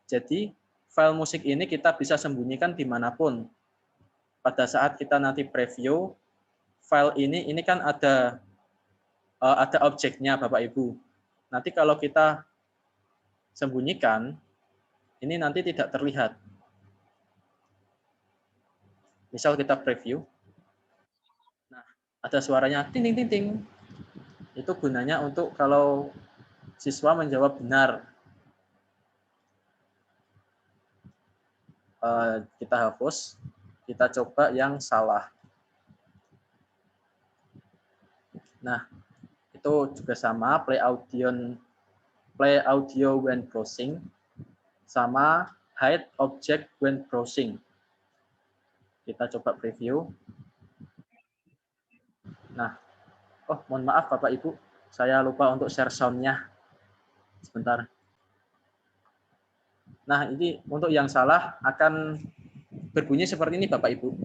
Jadi, file musik ini kita bisa sembunyikan dimanapun. Pada saat kita nanti preview, file ini kan ada objeknya Bapak Ibu. Nanti kalau kita sembunyikan, ini nanti tidak terlihat. Misal kita preview. Nah, ada suaranya ting ting ting ting. Itu gunanya untuk kalau siswa menjawab benar. Kita hapus, kita coba yang salah. Nah, itu juga sama, play audio when browsing, sama hide object when browsing. Kita coba preview. Nah, mohon maaf Bapak Ibu, saya lupa untuk share sound-nya. Sebentar. Nah, ini untuk yang salah akan berbunyi seperti ini Bapak Ibu.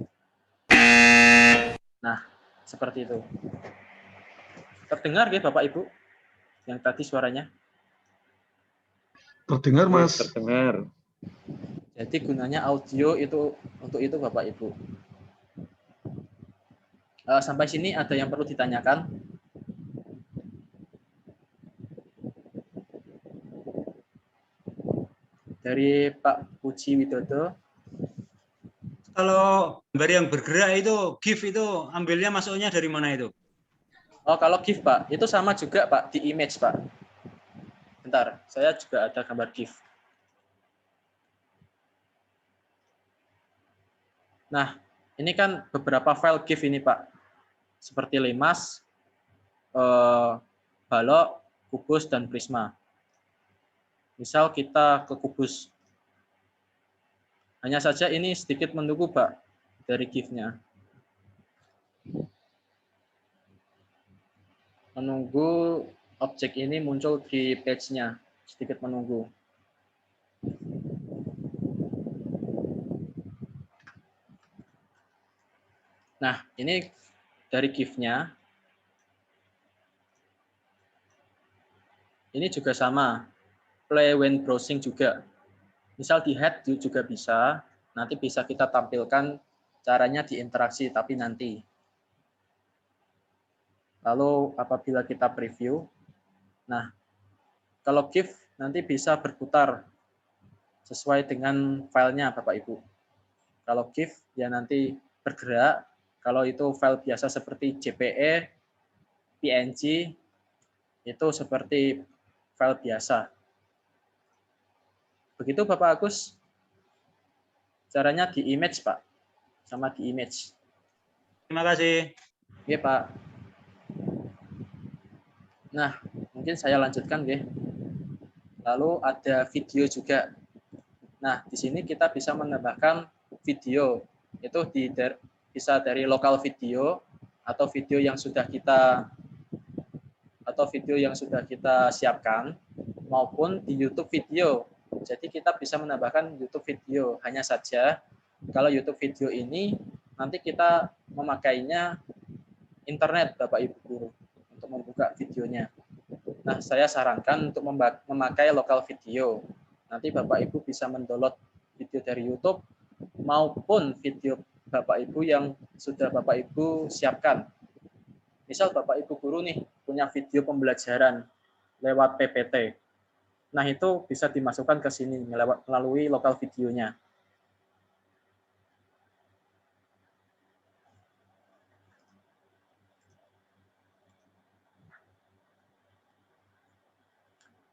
Nah, seperti itu. Terdengar ya Bapak Ibu? Yang tadi suaranya? Terdengar, Mas. Terdengar. Jadi gunanya audio itu untuk itu Bapak Ibu. Sampai sini ada yang perlu ditanyakan? Dari Pak Puji Widodo. Kalau gambar yang bergerak itu GIF itu ambilnya masuknya dari mana itu? Oh, kalau GIF Pak, itu sama juga Pak di image Pak. Bentar, saya juga ada gambar GIF. Nah, ini kan beberapa file GIF ini Pak. Seperti Limas, balok, kubus, dan prisma. Misal kita ke kubus. Hanya saja ini sedikit menunggu Pak dari GIF-nya. Menunggu objek ini muncul di page-nya. Sedikit menunggu. Nah, ini dari GIF-nya. Ini juga sama. Play when browsing juga. Misal di head juga bisa. Nanti bisa kita tampilkan caranya di interaksi, tapi nanti. Lalu apabila kita preview, nah kalau GIF nanti bisa berputar sesuai dengan filenya Bapak Ibu. Kalau GIF ya nanti bergerak, kalau itu file biasa seperti JPE, PNG, itu seperti file biasa. Begitu Bapak Agus, caranya di image Pak, sama di image. Terima kasih. Oke Pak. Nah, mungkin saya lanjutkan ya. Lalu ada video juga. Nah, di sini kita bisa menambahkan video. Itu bisa dari lokal video atau video yang sudah kita siapkan maupun di YouTube video. Jadi kita bisa menambahkan YouTube video. Hanya saja kalau YouTube video ini nanti kita memakainya internet Bapak Ibu guru untuk membuka videonya. Nah, saya sarankan untuk memakai lokal video. Nanti Bapak Ibu bisa mendownload video dari YouTube maupun video Bapak Ibu yang sudah Bapak Ibu siapkan. Misal Bapak Ibu guru nih punya video pembelajaran lewat PPT. Nah, itu bisa dimasukkan ke sini melalui lokal videonya.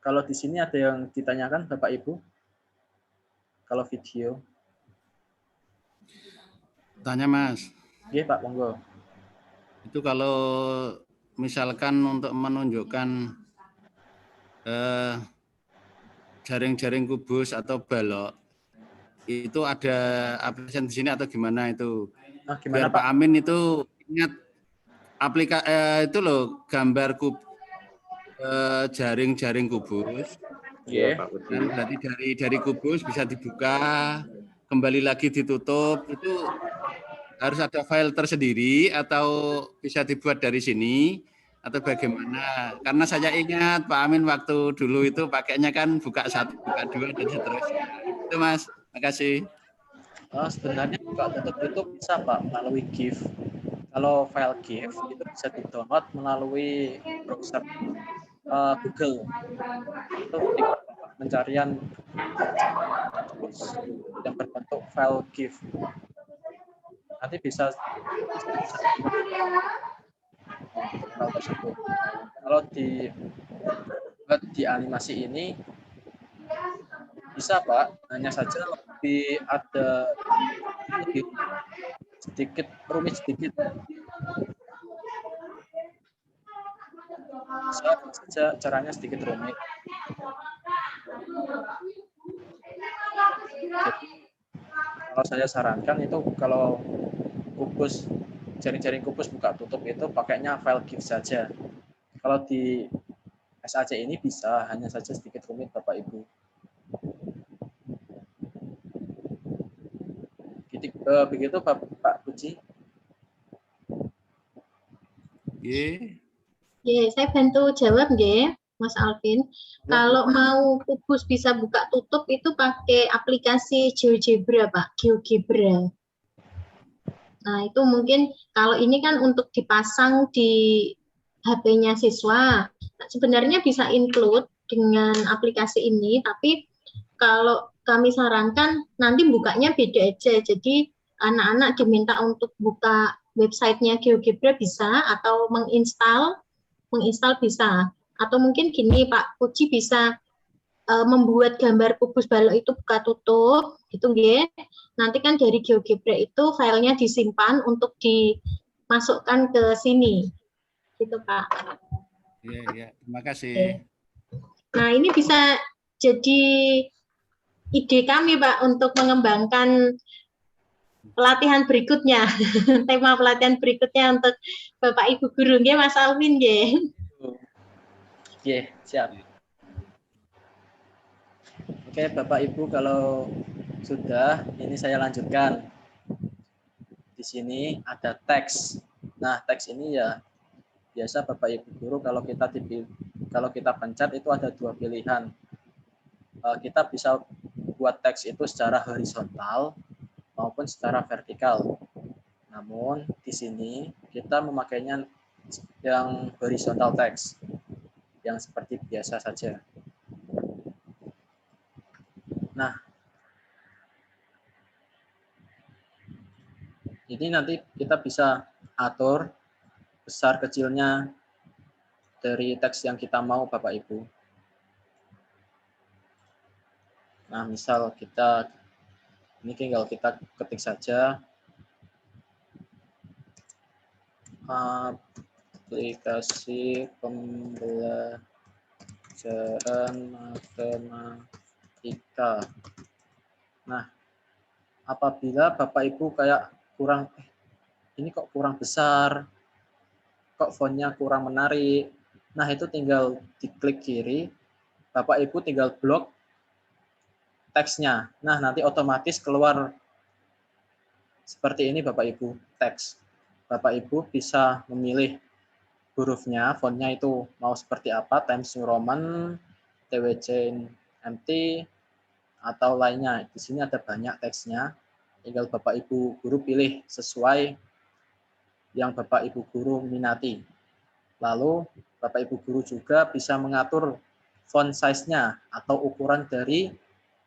Kalau di sini ada yang ditanyakan Bapak Ibu? Kalau video. Tanya Mas. Iya Pak, monggo. Itu kalau misalkan untuk menunjukkan jaring-jaring kubus atau balok, itu ada aplikasi di sini atau gimana itu? Gimana, Biar Pak Amin itu ingat itu loh gambar jaring-jaring kubus. Iya, Pak Budi. Dan berarti dari kubus bisa dibuka, kembali lagi ditutup, itu harus ada file tersendiri atau bisa dibuat dari sini atau bagaimana? Karena saya ingat Pak Amin waktu dulu itu pakainya kan buka 1, buka 2 dan seterusnya. Itu Mas, makasih. Sebenarnya buka tutup itu bisa Pak melalui GIF. Kalau file GIF itu bisa di-download melalui browser Google. Itu di pencarian yang berbentuk file GIF. Nanti bisa file tersebut. Kalau di animasi ini bisa Pak, hanya saja lebih sedikit rumit sedikit. Saja caranya sedikit rumit. Jadi, kalau saya sarankan itu kalau kubus jaring-jaring kubus buka tutup itu pakainya file GIF saja. Kalau di SAC ini bisa, hanya saja sedikit rumit Bapak Ibu. Begitu Pak Puji. Saya bantu jawab nggih, Mas Alvin. Kalau mau kubus bisa buka tutup itu pakai aplikasi GeoGebra, Pak, GeoGebra. Nah, itu mungkin kalau ini kan untuk dipasang di HP-nya siswa. Nah, sebenarnya bisa include dengan aplikasi ini, tapi kalau kami sarankan nanti bukanya beda aja. Jadi anak-anak diminta untuk buka websitenya GeoGebra bisa, atau menginstal bisa. Atau mungkin gini Pak Puji bisa membuat gambar kubus balok itu buka tutup, gitu nggih. Nanti kan dari GeoGebra itu filenya disimpan untuk dimasukkan ke sini, gitu Pak. Iya, terima kasih. Nah, ini bisa jadi ide kami Pak untuk mengembangkan pelatihan berikutnya, tema pelatihan berikutnya untuk Bapak Ibu guru, nggih Mas Alvin nggih. Oke, siap. Oke, Bapak Ibu, kalau sudah, ini saya lanjutkan. Di sini ada teks. Nah, teks ini ya biasa Bapak Ibu guru kalau kita pencet itu ada 2 pilihan. Kita bisa buat teks itu secara horizontal maupun secara vertikal. Namun di sini kita memakainya yang horizontal teks, yang seperti biasa saja. Nah, ini nanti kita bisa atur besar kecilnya dari teks yang kita mau Bapak Ibu. Nah, misal ini tinggal kita ketik saja aplikasi pembelajaran matematika. Nah, apabila Bapak Ibu kayak ini kok kurang besar, kok fontnya kurang menarik, nah itu tinggal diklik kiri, Bapak Ibu tinggal blok teksnya. Nah, nanti otomatis keluar seperti ini Bapak Ibu, teks. Bapak Ibu bisa memilih hurufnya, fontnya itu mau seperti apa, Times New Roman, TWC MT, atau lainnya. Di sini ada banyak teksnya. Tinggal Bapak Ibu guru pilih sesuai yang Bapak Ibu guru minati. Lalu Bapak Ibu guru juga bisa mengatur font size-nya atau ukuran dari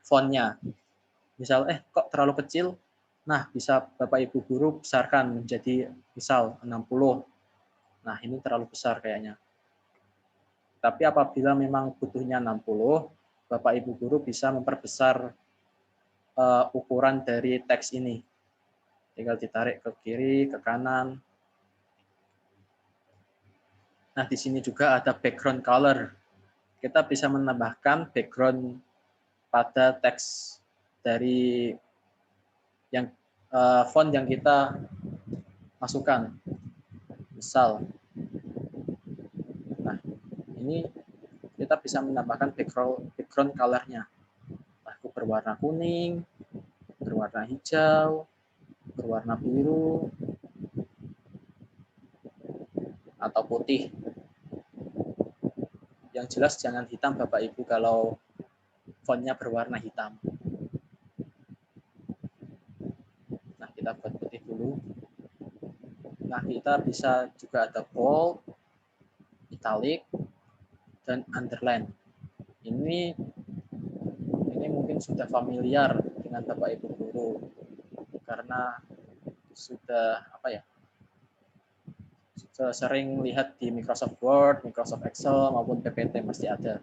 fontnya. Misal, kok terlalu kecil? Nah, bisa Bapak Ibu guru besarkan menjadi misal 60. Nah, ini terlalu besar kayaknya. Tapi apabila memang butuhnya 60, Bapak Ibu guru bisa memperbesar ukuran dari teks ini. Tinggal ditarik ke kiri, ke kanan. Nah, di sini juga ada background color. Kita bisa menambahkan background pada teks dari yang font yang kita masukkan. Misal, nah ini kita bisa menambahkan background color-nya. Aku berwarna kuning, berwarna hijau, berwarna biru, atau putih. Yang jelas jangan hitam Bapak Ibu kalau fontnya berwarna hitam. Nah, kita buat putih dulu. Nah, kita bisa juga ada bold, italic, dan underline. Ini mungkin sudah familiar dengan Bapak Ibu guru karena sudah sering lihat di Microsoft Word, Microsoft Excel maupun PPT pasti ada.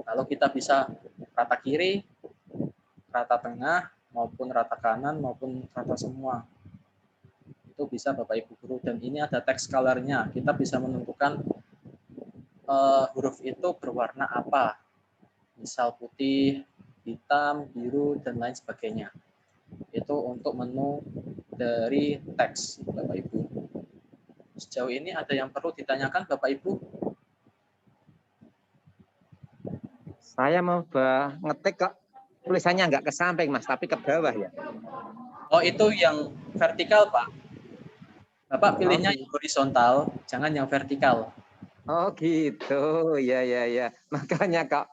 Lalu kita bisa rata kiri, rata tengah, maupun rata kanan, maupun rata semua. Itu bisa Bapak Ibu guru. Dan ini ada text color-nya. Kita bisa menentukan huruf itu berwarna apa. Misal putih, hitam, biru, dan lain sebagainya. Itu untuk menu dari teks, Bapak Ibu. Sejauh ini ada yang perlu ditanyakan, Bapak Ibu? Saya mau ngetik kok tulisannya nggak ke samping, Mas, tapi ke bawah ya. Oh, itu yang vertikal, Pak. Bapak pilihnya yang horizontal, jangan yang vertikal. Oh gitu, ya. Makanya kok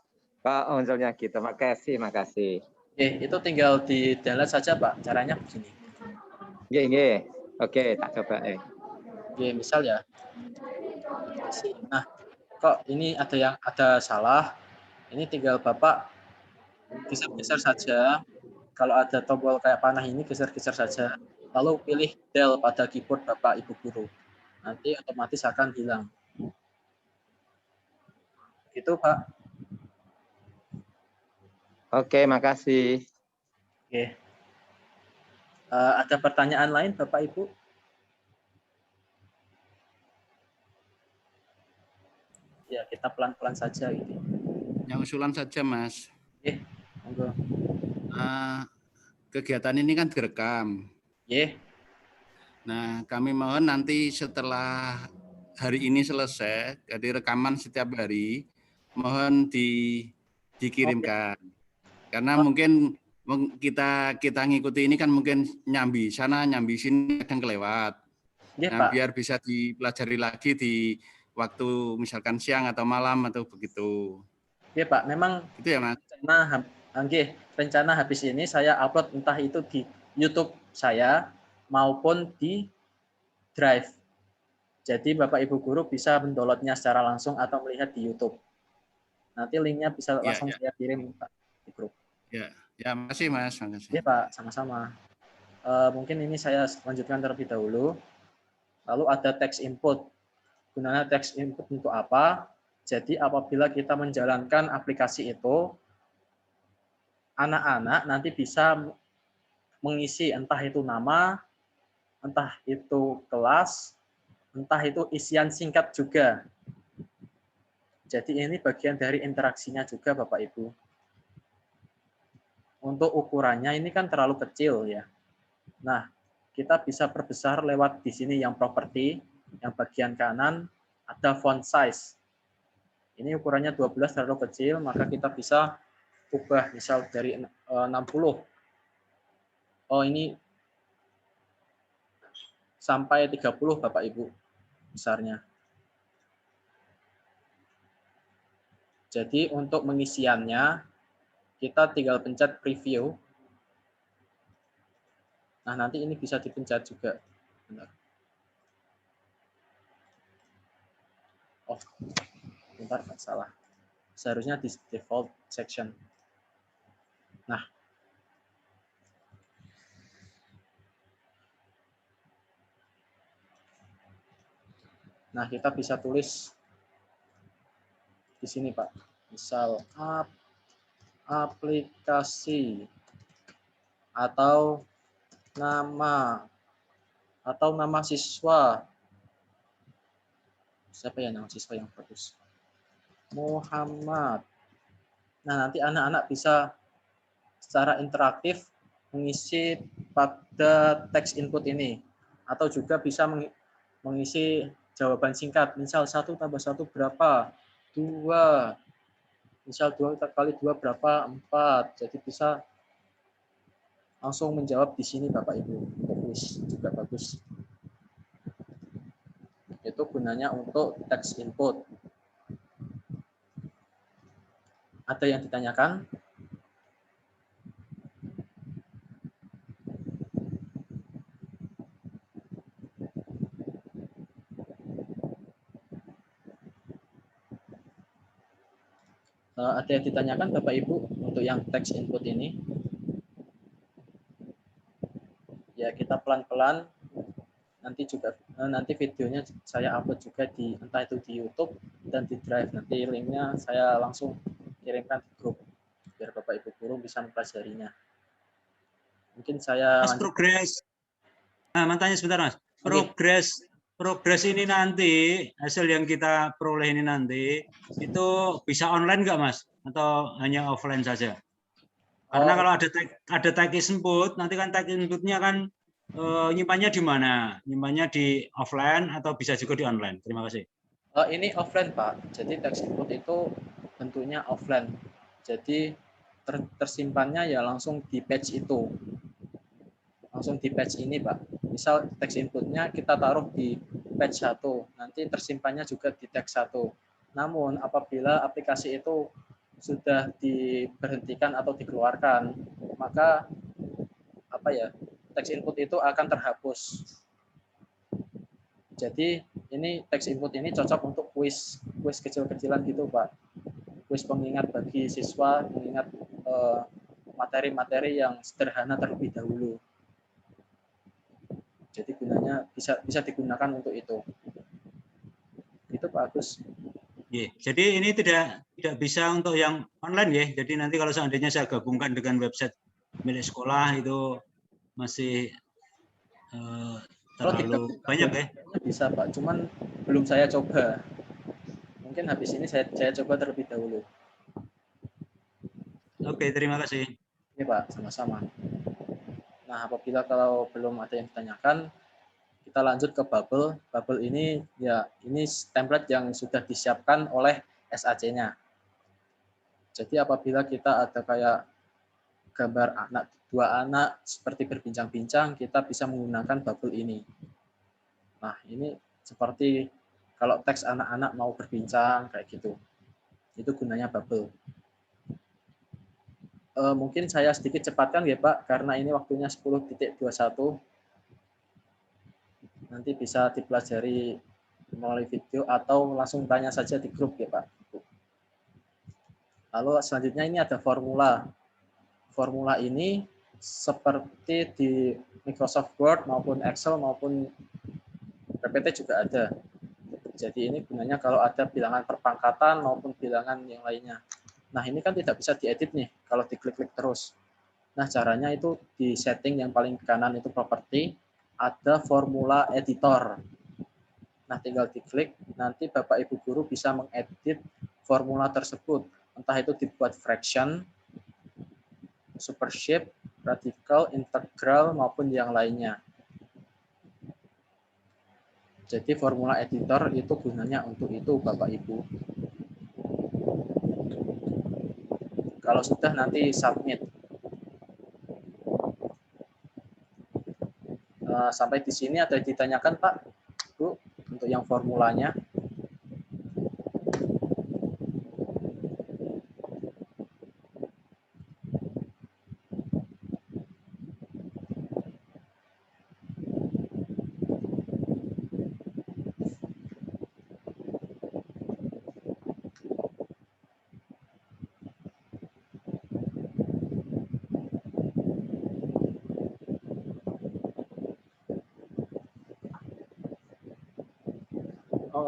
unsurnya gitu. Makasih. Itu tinggal di delete saja, Pak. Caranya begini. Nggih. Oke, tak coba. Misal ya. Nah, kok ini ada salah. Ini tinggal Bapak geser-geser saja. Kalau ada tombol kayak panah ini, geser-geser saja. Lalu pilih del pada keyboard Bapak Ibu guru. Nanti otomatis akan hilang. Gitu, Pak. Oke, makasih. Oke. Ada pertanyaan lain, Bapak Ibu? Ya, kita pelan-pelan saja gitu. Yang usulan saja, Mas. Monggo. Kegiatan ini kan direkam. Nah, kami mohon nanti setelah hari ini selesai, jadi rekaman setiap hari, mohon dikirimkan. Karena mungkin kita ngikuti ini kan mungkin nyambi sana, nyambi sini, kadang kelewat. Nah, biar bisa dipelajari lagi di waktu misalkan siang atau malam atau begitu. Iya Pak, memang itu ya Mas. Rencana habis ini saya upload entah itu di YouTube saya maupun di Drive. Jadi Bapak Ibu guru bisa mendownloadnya secara langsung atau melihat di YouTube. Nanti linknya bisa langsung saya kirim Pak di grup. Ya, makasih Mas. Iya Pak, sama-sama. Mungkin ini saya lanjutkan terlebih dahulu. Lalu ada text input. Gunanya text input untuk apa? Jadi apabila kita menjalankan aplikasi itu, anak-anak nanti bisa mengisi entah itu nama, entah itu kelas, entah itu isian singkat juga. Jadi ini bagian dari interaksinya juga Bapak Ibu. Untuk ukurannya ini kan terlalu kecil ya. Nah, kita bisa perbesar lewat di sini yang properti, yang bagian kanan ada font size. Ini ukurannya 12 terlalu kecil, maka kita bisa ubah misal dari 60. Oh, ini sampai 30 Bapak Ibu besarnya. Jadi untuk mengisiannya kita tinggal pencet preview. Nah, nanti ini bisa dipencet juga. Bentar. Oh, bentar, salah. Seharusnya di default section. Nah, kita bisa tulis di sini, Pak. Misal aplikasi atau nama siswa Siapa ya nama siswa yang bagus? Muhammad. Nah, nanti anak-anak bisa secara interaktif mengisi pada teks input ini. Atau juga bisa mengisi jawaban singkat. Misal 1 tambah 1 berapa? 2. Misal 2 kali 2 berapa? 4. Jadi bisa langsung menjawab di sini Bapak Ibu. Tulis juga bagus. Itu gunanya untuk teks input. Ada yang ditanyakan? Ada yang ditanyakan Bapak Ibu untuk yang teks input ini? Ya, kita pelan-pelan. Nanti videonya saya upload juga di entah itu di YouTube dan di Drive. Nanti linknya saya langsung kirimkan di grup biar Bapak Ibu guru bisa mempelajarinya. Mungkin saya Mas, progres. Nah, tanya sebentar Mas. Progres ini nanti hasil yang kita peroleh ini nanti itu bisa online nggak Mas? Atau hanya offline saja? Karena kalau ada tag input, nanti kan tag inputnya kan nyimpannya di mana? Nyimpannya di offline atau bisa juga di online? Terima kasih. Ini offline Pak. Jadi teks input itu bentuknya offline. Jadi tersimpannya ya langsung di page itu. Langsung di page ini Pak. Misal teks inputnya kita taruh di page 1. Nanti tersimpannya juga di teks 1. Namun apabila aplikasi itu sudah diberhentikan atau dikeluarkan, maka teks input itu akan terhapus. Jadi ini teks input ini cocok untuk kuis kecil-kecilan gitu Pak. Kuis pengingat bagi siswa, mengingat materi-materi yang sederhana terlebih dahulu. Jadi gunanya bisa digunakan untuk itu. Itu Pak Agus. Jadi ini tidak bisa untuk yang online ya. Jadi nanti kalau seandainya saya gabungkan dengan website milik sekolah itu masih terlalu banyak ya. Bisa Pak, cuman belum saya coba. Mungkin habis ini saya coba terlebih dahulu. Oke, terima kasih. Ini Pak, sama-sama. Nah, apabila kalau belum ada yang ditanyakan, kita lanjut ke bubble. Bubble ini ya ini template yang sudah disiapkan oleh SAC-nya. Jadi apabila kita ada kayak gambar dua anak seperti berbincang-bincang, kita bisa menggunakan bubble ini. Nah, ini seperti kalau teks anak-anak mau berbincang kayak gitu. Itu gunanya bubble. Mungkin saya sedikit cepatkan ya Pak, karena ini waktunya 10.21. Nanti bisa dipelajari melalui video atau langsung tanya saja di grup ya Pak. Lalu selanjutnya ini ada formula. Formula ini seperti di Microsoft Word maupun Excel maupun PPT juga ada. Jadi ini gunanya kalau ada bilangan perpangkatan maupun bilangan yang lainnya. Nah, ini kan tidak bisa diedit nih kalau diklik-klik terus. Nah, caranya itu di setting yang paling kanan itu properti, ada formula editor. Nah, tinggal diklik, nanti Bapak Ibu guru bisa mengedit formula tersebut. Entah itu dibuat fraction, supershape, radical, integral, maupun yang lainnya. Jadi formula editor itu gunanya untuk itu Bapak Ibu. Kalau sudah nanti submit. Sampai di sini ada ditanyakan Pak, Bu, untuk yang formulanya.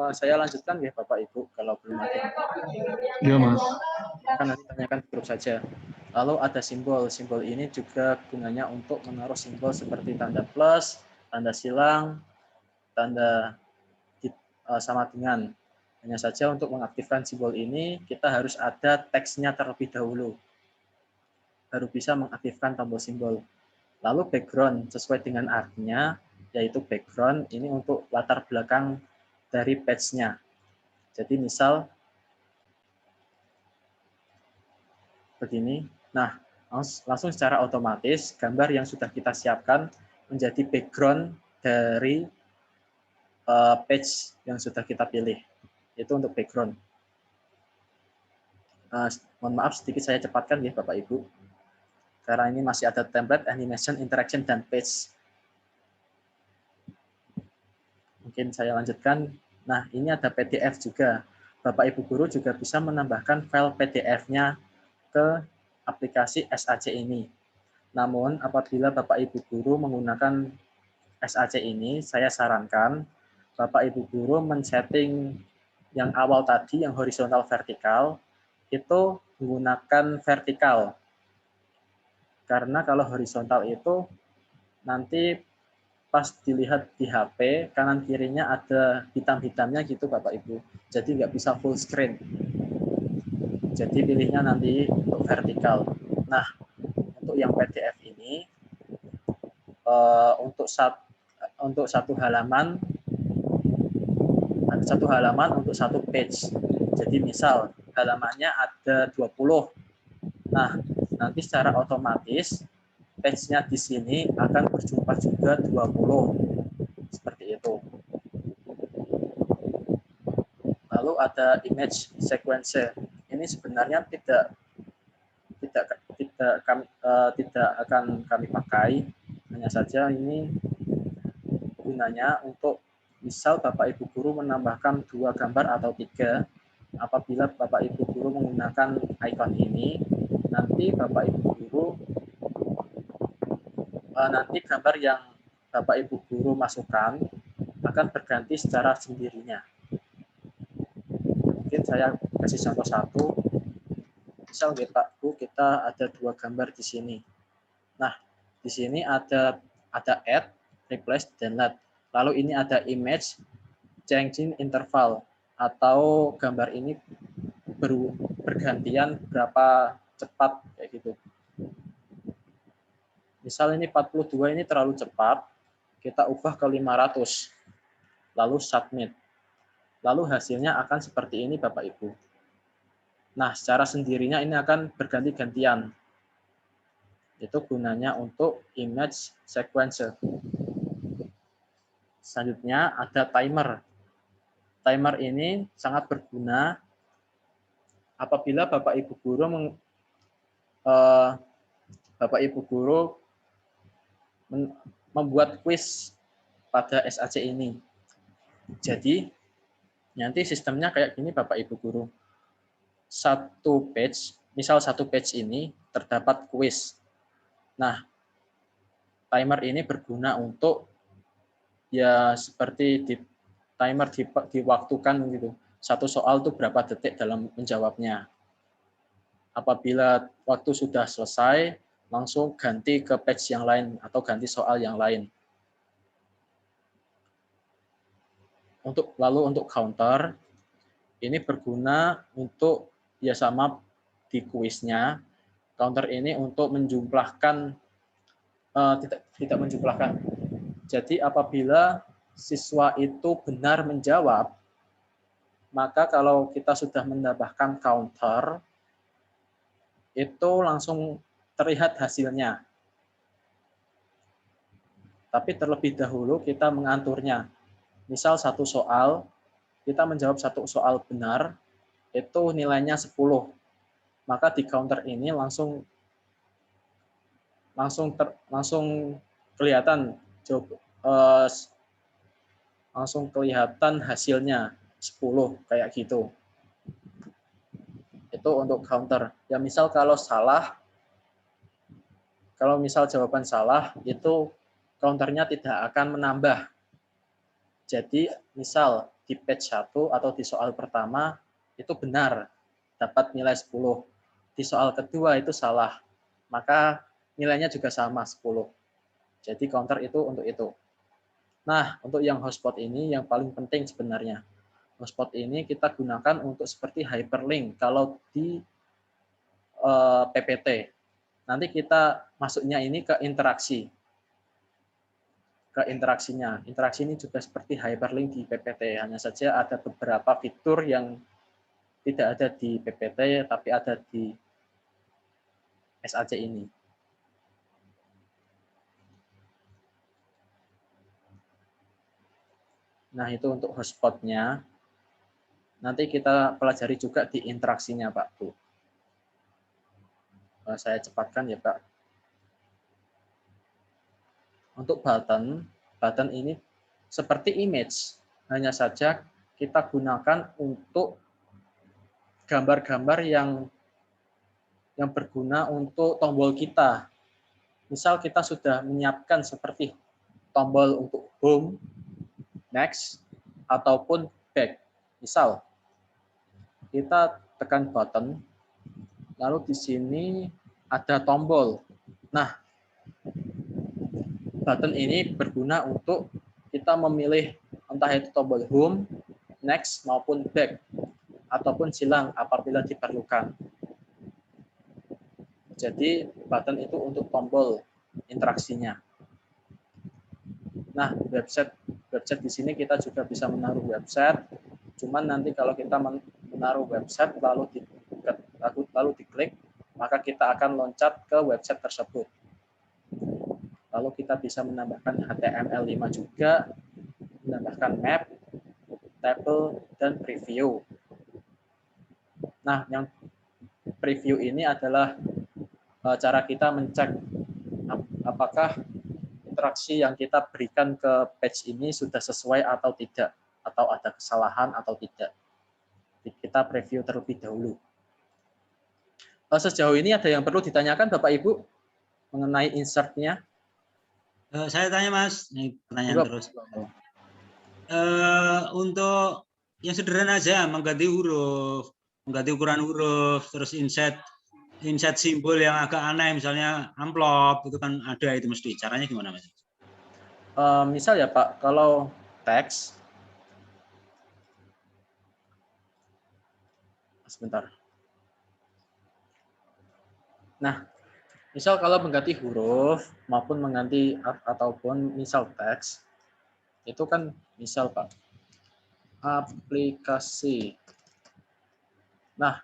Saya lanjutkan ya Bapak Ibu kalau belum ada. Iya Mas. Kan nanti tanyakan di grup saja. Lalu ada simbol. Simbol ini juga gunanya untuk menaruh simbol seperti tanda plus, tanda silang, tanda sama dengan. Hanya saja untuk mengaktifkan simbol ini, kita harus ada teksnya terlebih dahulu. Baru bisa mengaktifkan tombol simbol. Lalu background sesuai dengan artinya, yaitu background ini untuk latar belakang dari page-nya. Jadi misal begini. Nah, langsung secara otomatis gambar yang sudah kita siapkan menjadi background dari page yang sudah kita pilih. Itu untuk background. Mohon maaf sedikit saya cepatkan ya Bapak Ibu. Karena ini masih ada template, animation, interaction, dan page. Mungkin saya lanjutkan. Nah, ini ada PDF juga. Bapak Ibu guru juga bisa menambahkan file PDF-nya ke aplikasi SAC ini. Namun, apabila Bapak Ibu guru menggunakan SAC ini, saya sarankan Bapak Ibu guru men-setting yang awal tadi, yang horizontal vertikal, itu menggunakan vertikal. Karena kalau horizontal itu nanti pas dilihat di HP, kanan kirinya ada hitam-hitamnya gitu Bapak Ibu. Jadi nggak bisa full screen. Jadi pilihnya nanti untuk vertikal. Nah, untuk yang PDF ini, untuk satu halaman untuk satu page. Jadi misal halamannya ada 20. Nah, nanti secara otomatis page-nya di sini akan berjumlah juga 20. Seperti itu. Lalu ada image sequence. Ini sebenarnya tidak akan kami pakai. Hanya saja ini gunanya untuk misal Bapak Ibu guru menambahkan 2 gambar atau 3. Apabila Bapak Ibu guru menggunakan icon ini, nanti Bapak Ibu guru nanti gambar yang Bapak Ibu guru masukkan akan berganti secara sendirinya. Mungkin saya kasih contoh satu. Misal Pak Bu, kita ada 2 gambar di sini. Nah, di sini ada add, replace, delete. Lalu ini ada image, changing interval, atau gambar ini bergantian berapa cepat kayak gitu. Misal ini 42 ini terlalu cepat, kita ubah ke 500, lalu submit. Lalu hasilnya akan seperti ini Bapak Ibu. Nah, secara sendirinya ini akan berganti-gantian. Itu gunanya untuk image sequence. Selanjutnya ada timer. Timer ini sangat berguna apabila Bapak Ibu guru membuat quiz pada SAC ini. Jadi nanti sistemnya kayak gini Bapak Ibu guru. Misal satu page ini terdapat quiz. Nah, timer ini berguna untuk ya seperti timer diwaktukan gitu. Satu soal itu berapa detik dalam menjawabnya. Apabila waktu sudah selesai, langsung ganti ke page yang lain atau ganti soal yang lain. Lalu untuk counter, ini berguna untuk ya sama di kuisnya. Counter ini untuk menjumlahkan, tidak menjumlahkan. Jadi apabila siswa itu benar menjawab, maka kalau kita sudah menambahkan counter, itu langsung terlihat hasilnya. Tapi terlebih dahulu kita mengaturnya. Misal satu soal, kita menjawab satu soal benar, itu nilainya 10. Maka di counter ini langsung kelihatan langsung kelihatan hasilnya 10 kayak gitu. Itu untuk counter. Ya misal kalau misal jawaban salah, itu counternya tidak akan menambah. Jadi misal di page 1 atau di soal pertama itu benar, dapat nilai 10. Di soal kedua itu salah, maka nilainya juga sama 10. Jadi counter itu untuk itu. Nah, untuk yang hotspot ini yang paling penting sebenarnya. Hotspot ini kita gunakan untuk seperti hyperlink kalau di PPT. Nanti kita masuknya ini ke interaksi. Ke interaksinya. Interaksi ini juga seperti hyperlink di PPT. Hanya saja ada beberapa fitur yang tidak ada di PPT, tapi ada di SAC ini. Nah, itu untuk hotspotnya. Nanti kita pelajari juga di interaksinya, Pak, Bu. Saya cepatkan ya, Pak. Untuk button ini seperti image. Hanya saja kita gunakan untuk gambar-gambar yang berguna untuk tombol kita. Misal kita sudah menyiapkan seperti tombol untuk home, next, ataupun back. Misal, kita tekan button, lalu di sini ada tombol. Nah, button ini berguna untuk kita memilih entah itu tombol home, next, maupun back, ataupun silang apabila diperlukan. Jadi, button itu untuk tombol interaksinya. Nah, website di sini kita juga bisa menaruh website. Cuman nanti kalau kita menaruh website lalu diklik, maka kita akan loncat ke website tersebut. Lalu kita bisa menambahkan HTML5 juga, menambahkan map, table, dan preview. Nah, yang preview ini adalah cara kita mencek apakah interaksi yang kita berikan ke page ini sudah sesuai atau tidak, atau ada kesalahan atau tidak. Kita preview terlebih dahulu. Sejauh ini ada yang perlu ditanyakan Bapak Ibu mengenai insert-nya? Saya tanya Mas, ini pertanyaan terus. Untuk yang sederhana aja, mengganti huruf, mengganti ukuran huruf, terus insert simbol yang agak aneh, misalnya amplop, itu kan ada itu mesti. Caranya gimana Mas? Misal ya Pak, kalau teks, sebentar. Nah, misal kalau mengganti huruf maupun mengganti ataupun misal teks, itu kan misal Pak, aplikasi. Nah,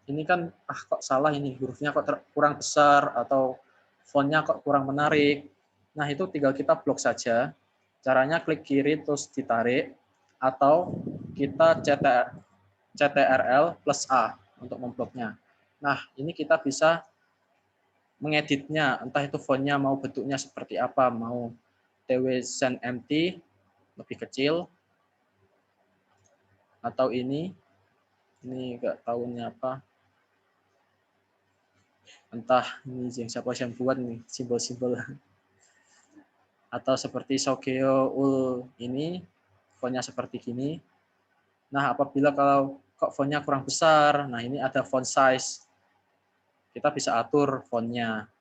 ini kan kok salah ini, hurufnya kok kurang besar atau fontnya kok kurang menarik. Nah, itu tinggal kita blok saja. Caranya klik kiri terus ditarik, atau kita CTRL plus A untuk membloknya. Nah, ini kita bisa mengeditnya, entah itu fontnya mau bentuknya seperti apa, mau TW Send Empty, lebih kecil, atau ini nggak tahunya apa. Entah ini siapa yang buat nih simbol-simbol. Atau seperti Sogeo Ul ini, fontnya seperti gini. Nah, apabila kalau kok fontnya kurang besar, nah ini ada font size. Kita bisa atur fontnya.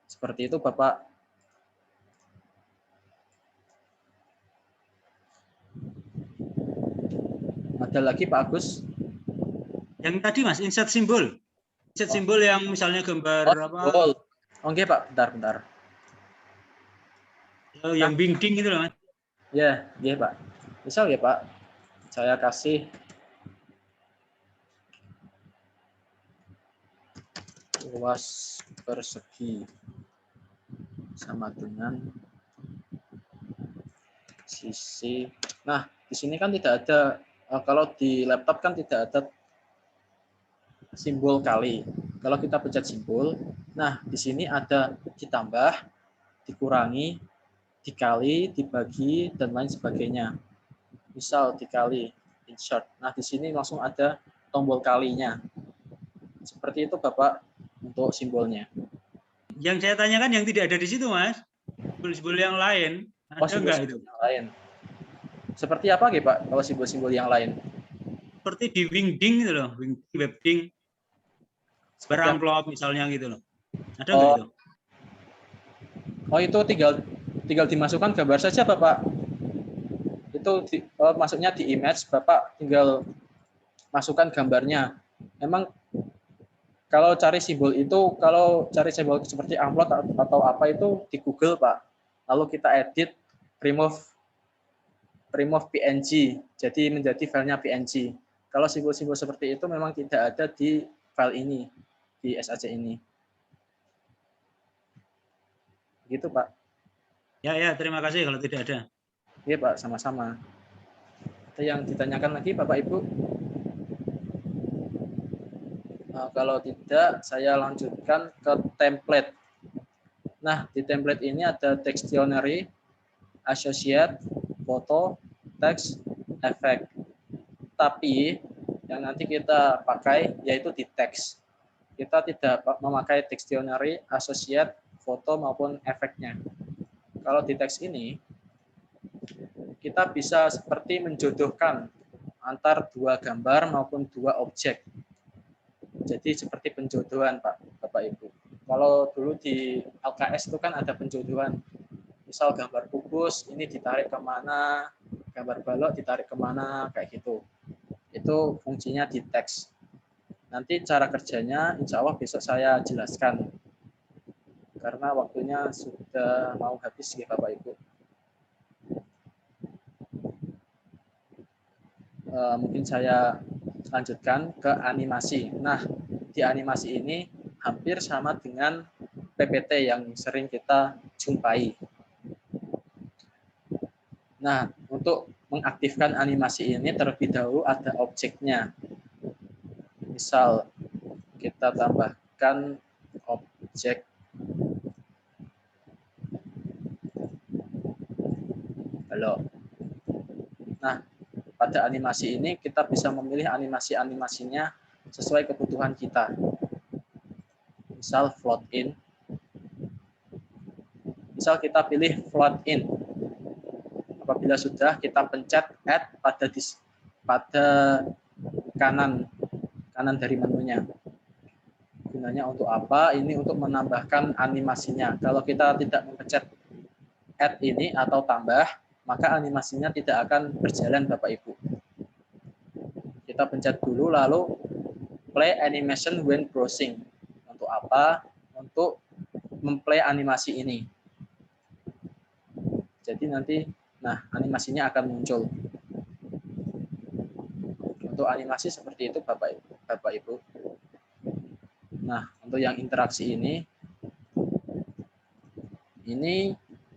Seperti itu, Bapak. Ada lagi, Pak Agus? Yang tadi, Mas, insert simbol. Insert simbol yang misalnya gambar apa? Oke, Pak. Bentar. Yang bingding gitu loh, Mas. Ya, Pak. Misal ya, Pak, saya kasih luas persegi sama dengan sisi. Nah, di sini kan tidak ada, kalau di laptop kan tidak ada simbol kali. Kalau kita pencet simbol, nah di sini ada ditambah, dikurangi, dikali, dibagi, dan lain sebagainya. Misal dikali, insert. Nah, di sini langsung ada tombol kalinya. Seperti itu, Bapak, untuk simbolnya. Yang saya tanyakan yang tidak ada di situ, Mas. Simbol-simbol yang lain. Ada enggak itu? Yang lain. Seperti apa, Pak, kalau simbol-simbol yang lain? Seperti di Wingding gitu loh, Webding. Beramplop misalnya gitu loh. Ada enggak itu? Oh, itu tinggal dimasukkan gambar saja, Bapak. Itu masuknya di image, Bapak tinggal masukkan gambarnya. Memang kalau cari simbol seperti amplop atau apa itu di Google, Pak. Lalu kita edit, remove PNG, jadi menjadi filenya PNG. Kalau simbol-simbol seperti itu memang tidak ada di file ini, di SAC ini. Gitu, Pak. Ya, terima kasih kalau tidak ada. Iya, Pak, sama-sama. Ada yang ditanyakan lagi, Bapak Ibu? Nah, kalau tidak, saya lanjutkan ke template. Nah, di template ini ada Dictionary, Associate, Foto, Text, Effect. Tapi yang nanti kita pakai yaitu di text. Kita tidak memakai Dictionary, Associate, Foto maupun efeknya. Kalau di teks ini, kita bisa seperti menjodohkan antar dua gambar maupun dua objek. Jadi seperti penjodohan, Bapak Ibu. Kalau dulu di LKS itu kan ada penjodohan. Misal gambar kubus ini ditarik kemana, gambar balok ditarik kemana, kayak gitu. Itu fungsinya di teks. Nanti cara kerjanya insya Allah besok saya jelaskan. Karena waktunya sudah mau habis ya Bapak Ibu. Mungkin saya lanjutkan ke animasi. Nah, di animasi ini hampir sama dengan PPT yang sering kita jumpai. Nah, untuk mengaktifkan animasi ini terlebih dahulu ada objeknya. Misal kita tambahkan objek balok. Nah, pada animasi ini kita bisa memilih animasi-animasinya sesuai kebutuhan kita. Misal float in. Misal kita pilih float in. Apabila sudah kita pencet add pada kanan dari menunya. Gunanya untuk apa? Ini untuk menambahkan animasinya. Kalau kita tidak mencet add ini atau tambah, maka animasinya tidak akan berjalan Bapak Ibu. Kita pencet dulu lalu play animation when browsing. Untuk apa? Untuk memplay animasi ini. Jadi nanti animasinya akan muncul. Untuk animasi seperti itu Bapak Ibu. Nah, untuk yang interaksi ini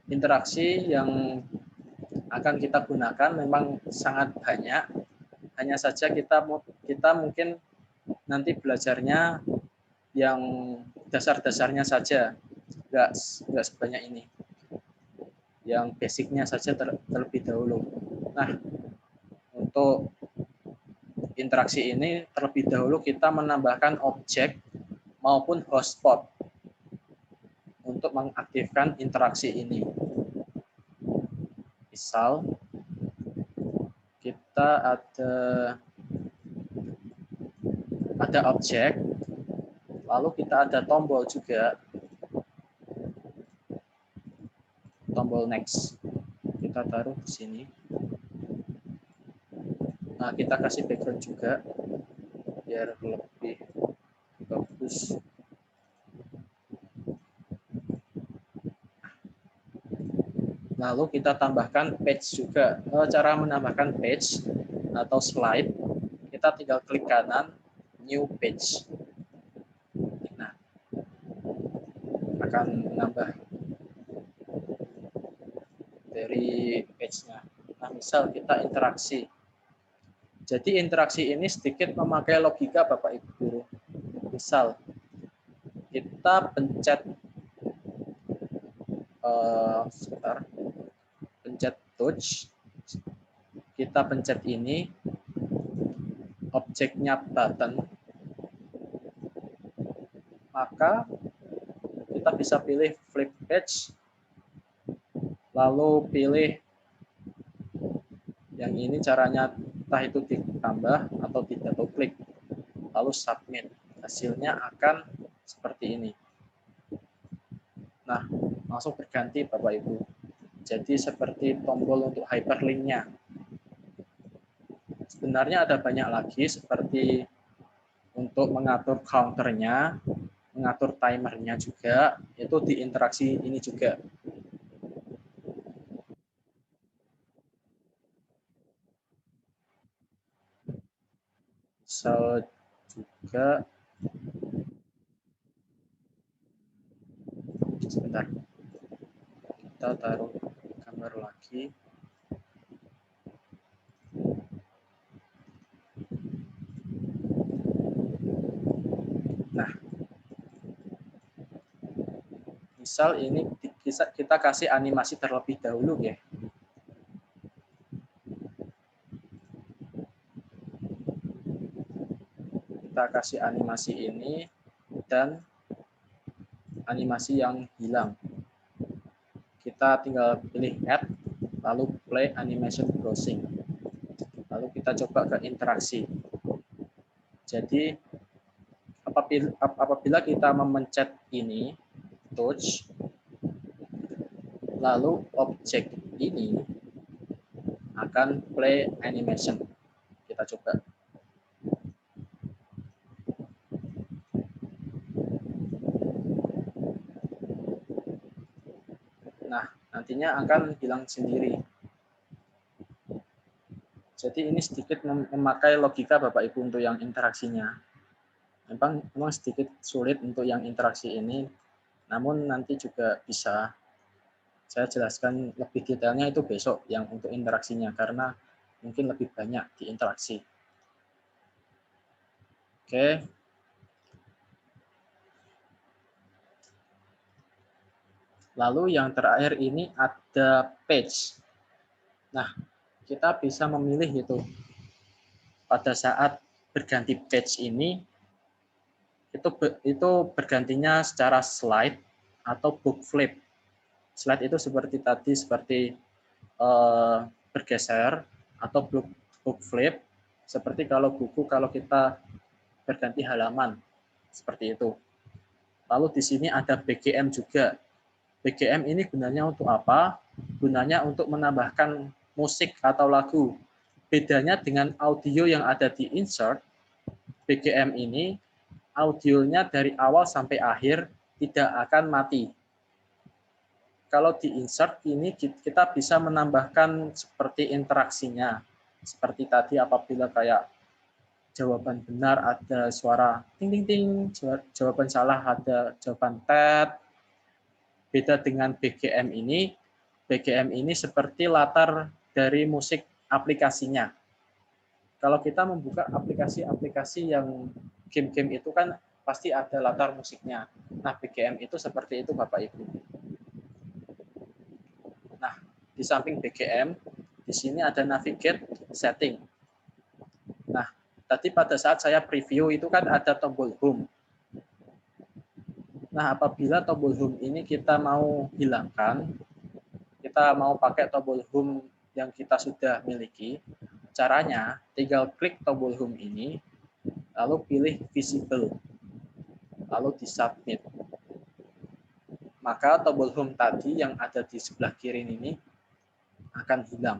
interaksi yang akan kita gunakan memang sangat banyak. Hanya saja kita mungkin nanti belajarnya yang dasar-dasarnya saja, nggak sebanyak ini. Yang basicnya saja terlebih dahulu. Nah, untuk interaksi ini terlebih dahulu kita menambahkan objek maupun hotspot untuk mengaktifkan interaksi ini. Misal kita ada objek, lalu kita ada tombol juga, tombol next. Kita taruh di sini. Nah, kita kasih background juga biar lebih bagus. Lalu kita tambahkan page juga. Cara menambahkan page atau slide, kita tinggal klik kanan, new page. Nah, akan menambah dari page-nya. Nah, misal kita interaksi. Jadi interaksi ini sedikit memakai logika Bapak Ibu Guru. Misal kita pencet pencet touch, kita pencet ini, objeknya button, maka kita bisa pilih flip page, lalu pilih yang ini caranya entah itu ditambah atau di double klik, lalu submit. Hasilnya akan seperti ini. Nah, langsung berganti Bapak Ibu. Jadi seperti tombol untuk hyperlink-nya. sebenarnya ada banyak lagi seperti untuk mengatur counternya, mengatur timernya juga, itu di interaksi ini juga. Misal juga, sebentar, kita taruh gambar lagi. Nah, misal ini kita kasih animasi terlebih dahulu ya. Kita kasih animasi ini dan animasi yang hilang. Kita tinggal pilih add, lalu play animation browsing. Lalu kita coba ke interaksi. Jadi apabila kita memencet ini, touch, lalu objek ini akan play animation. Kita coba. Nah, nantinya akan hilang sendiri. Jadi ini sedikit memakai logika Bapak Ibu untuk yang interaksinya. Memang sedikit sulit untuk yang interaksi ini, namun nanti juga bisa saya jelaskan lebih detailnya itu besok yang untuk interaksinya, karena mungkin lebih banyak di interaksi. Oke. Lalu yang terakhir ini ada page. Nah, kita bisa memilih itu. Pada saat berganti page ini, itu bergantinya secara slide atau book flip. Slide itu seperti tadi, seperti bergeser, atau book flip, seperti kalau buku, kalau kita berganti halaman, seperti itu. Lalu di sini ada BGM juga. BGM ini gunanya untuk apa? Gunanya untuk menambahkan musik atau lagu. Bedanya dengan audio yang ada di insert, BGM ini audionya dari awal sampai akhir tidak akan mati. Kalau di insert ini kita bisa menambahkan seperti interaksinya. Seperti tadi apabila kayak jawaban benar ada suara ting ting ting, jawaban salah ada jawaban tet. Beda dengan BGM ini seperti latar dari musik aplikasinya. Kalau kita membuka aplikasi-aplikasi yang game-game itu kan pasti ada latar musiknya. Nah, BGM itu seperti itu Bapak Ibu. Nah, di samping BGM, di sini ada navigate setting. Nah, tadi pada saat saya preview itu kan ada tombol home. Nah, apabila tombol home ini kita mau hilangkan, kita mau pakai tombol home yang kita sudah miliki, caranya tinggal klik tombol home ini, lalu pilih visible, lalu di submit. Maka tombol home tadi yang ada di sebelah kiri ini akan hilang.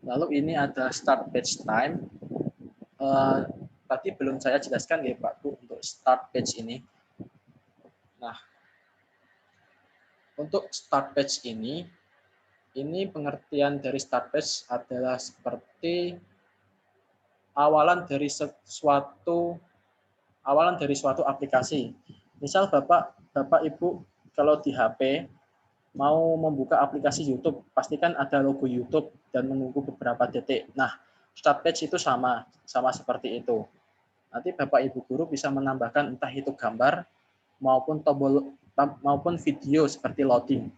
Lalu ini ada start page time. Tadi belum saya jelaskan ya Pak Bu untuk start page ini. Nah, untuk start page ini pengertian dari start page adalah seperti awalan dari suatu aplikasi. Misal Bapak Ibu kalau di HP mau membuka aplikasi YouTube, pastikan ada logo YouTube dan menunggu beberapa detik. Nah, start page itu sama seperti itu. Nanti Bapak Ibu guru bisa menambahkan entah itu gambar maupun video seperti loading.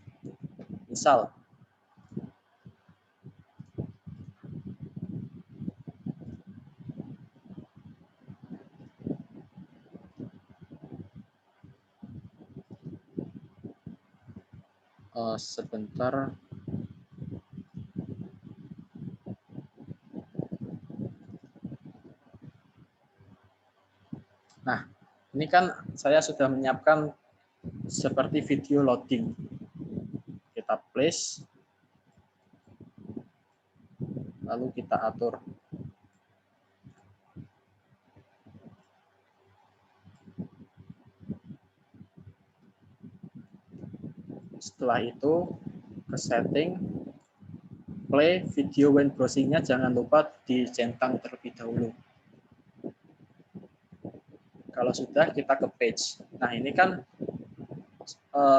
Misal sebentar. Nah, ini kan saya sudah menyiapkan seperti video loading. Kita place, lalu kita atur. Setelah itu ke setting, play video when browsing-nya jangan lupa dicentang terlebih dahulu. Kalau sudah, kita ke page. Nah, ini kan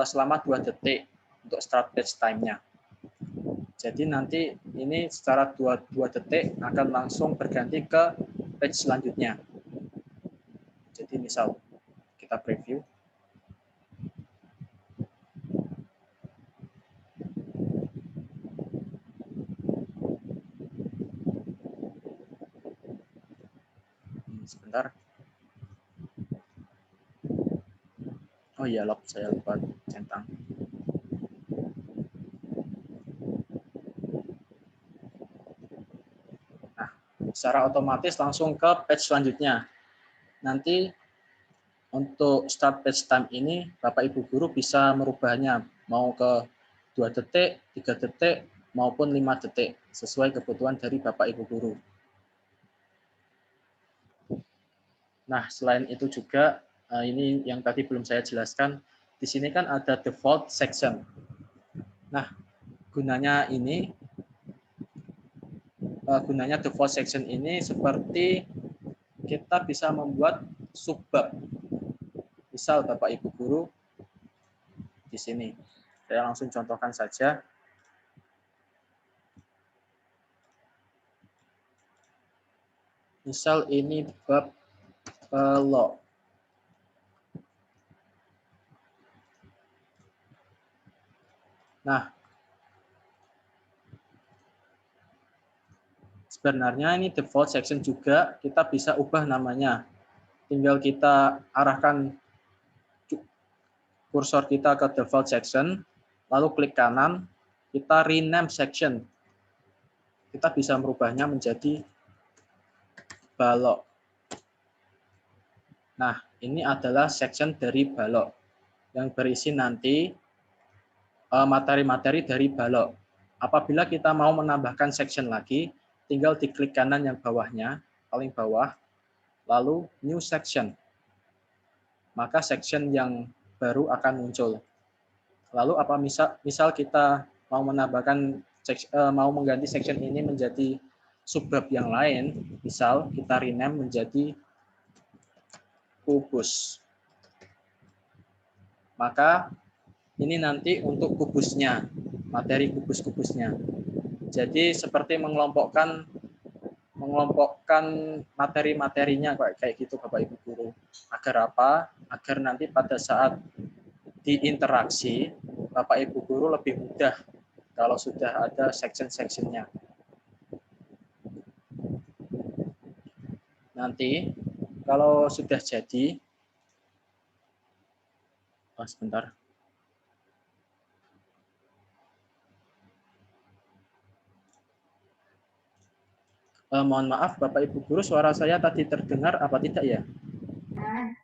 selama 2 detik untuk start page time-nya. Jadi nanti ini secara 2 detik akan langsung berganti ke page selanjutnya. Jadi misal kita preview. Sebentar. Oh iya, saya lupa centang. Nah, secara otomatis langsung ke page selanjutnya. Nanti untuk start page time ini, Bapak Ibu Guru bisa merubahnya mau ke 2 detik, 3 detik, maupun 5 detik, sesuai kebutuhan dari Bapak Ibu Guru. Nah, selain itu juga, ini yang tadi belum saya jelaskan, di sini kan ada default section. Nah, gunanya default section ini seperti kita bisa membuat subbab. Misal Bapak Ibu Guru di sini. Saya langsung contohkan saja. Misal ini bab law. Nah, sebenarnya ini default section juga, kita bisa ubah namanya. Tinggal kita arahkan kursor kita ke default section, lalu klik kanan, kita rename section. Kita bisa merubahnya menjadi balok. Nah, ini adalah section dari balok yang berisi nanti materi-materi dari balok. Apabila kita mau menambahkan section lagi, tinggal diklik kanan yang bawahnya, paling bawah, lalu new section. Maka section yang baru akan muncul. Lalu apa misal kita mau menambahkan mau mengganti section ini menjadi subbab yang lain, misal kita rename menjadi kubus. Maka ini nanti untuk kubusnya, materi kubus-kubusnya. Jadi seperti mengelompokkan materi-materinya kayak gitu Bapak Ibu Guru. Agar apa? Agar nanti pada saat diinteraksi Bapak Ibu Guru lebih mudah kalau sudah ada section-sectionnya. Nanti kalau sudah jadi, sebentar. Mohon maaf Bapak Ibu Guru, suara saya tadi terdengar apa tidak ya?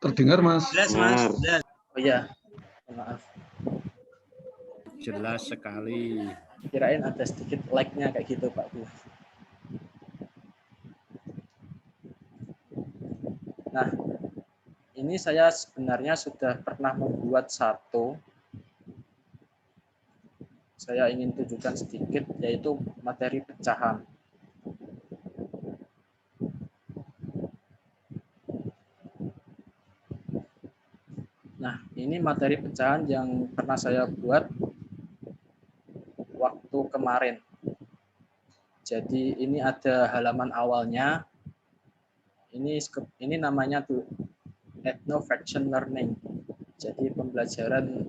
Terdengar, Mas. Jelas, Mas. Jelas. Oh iya, maaf. Jelas sekali. Kirain ada sedikit lag-nya kayak gitu Pak Bu. Nah, ini saya sebenarnya sudah pernah membuat satu. Saya ingin tunjukkan sedikit, yaitu materi pecahan. Nah, ini materi pecahan yang pernah saya buat waktu kemarin. Jadi ini ada halaman awalnya. Ini namanya tuh Ethno-Fraction Learning. Jadi pembelajaran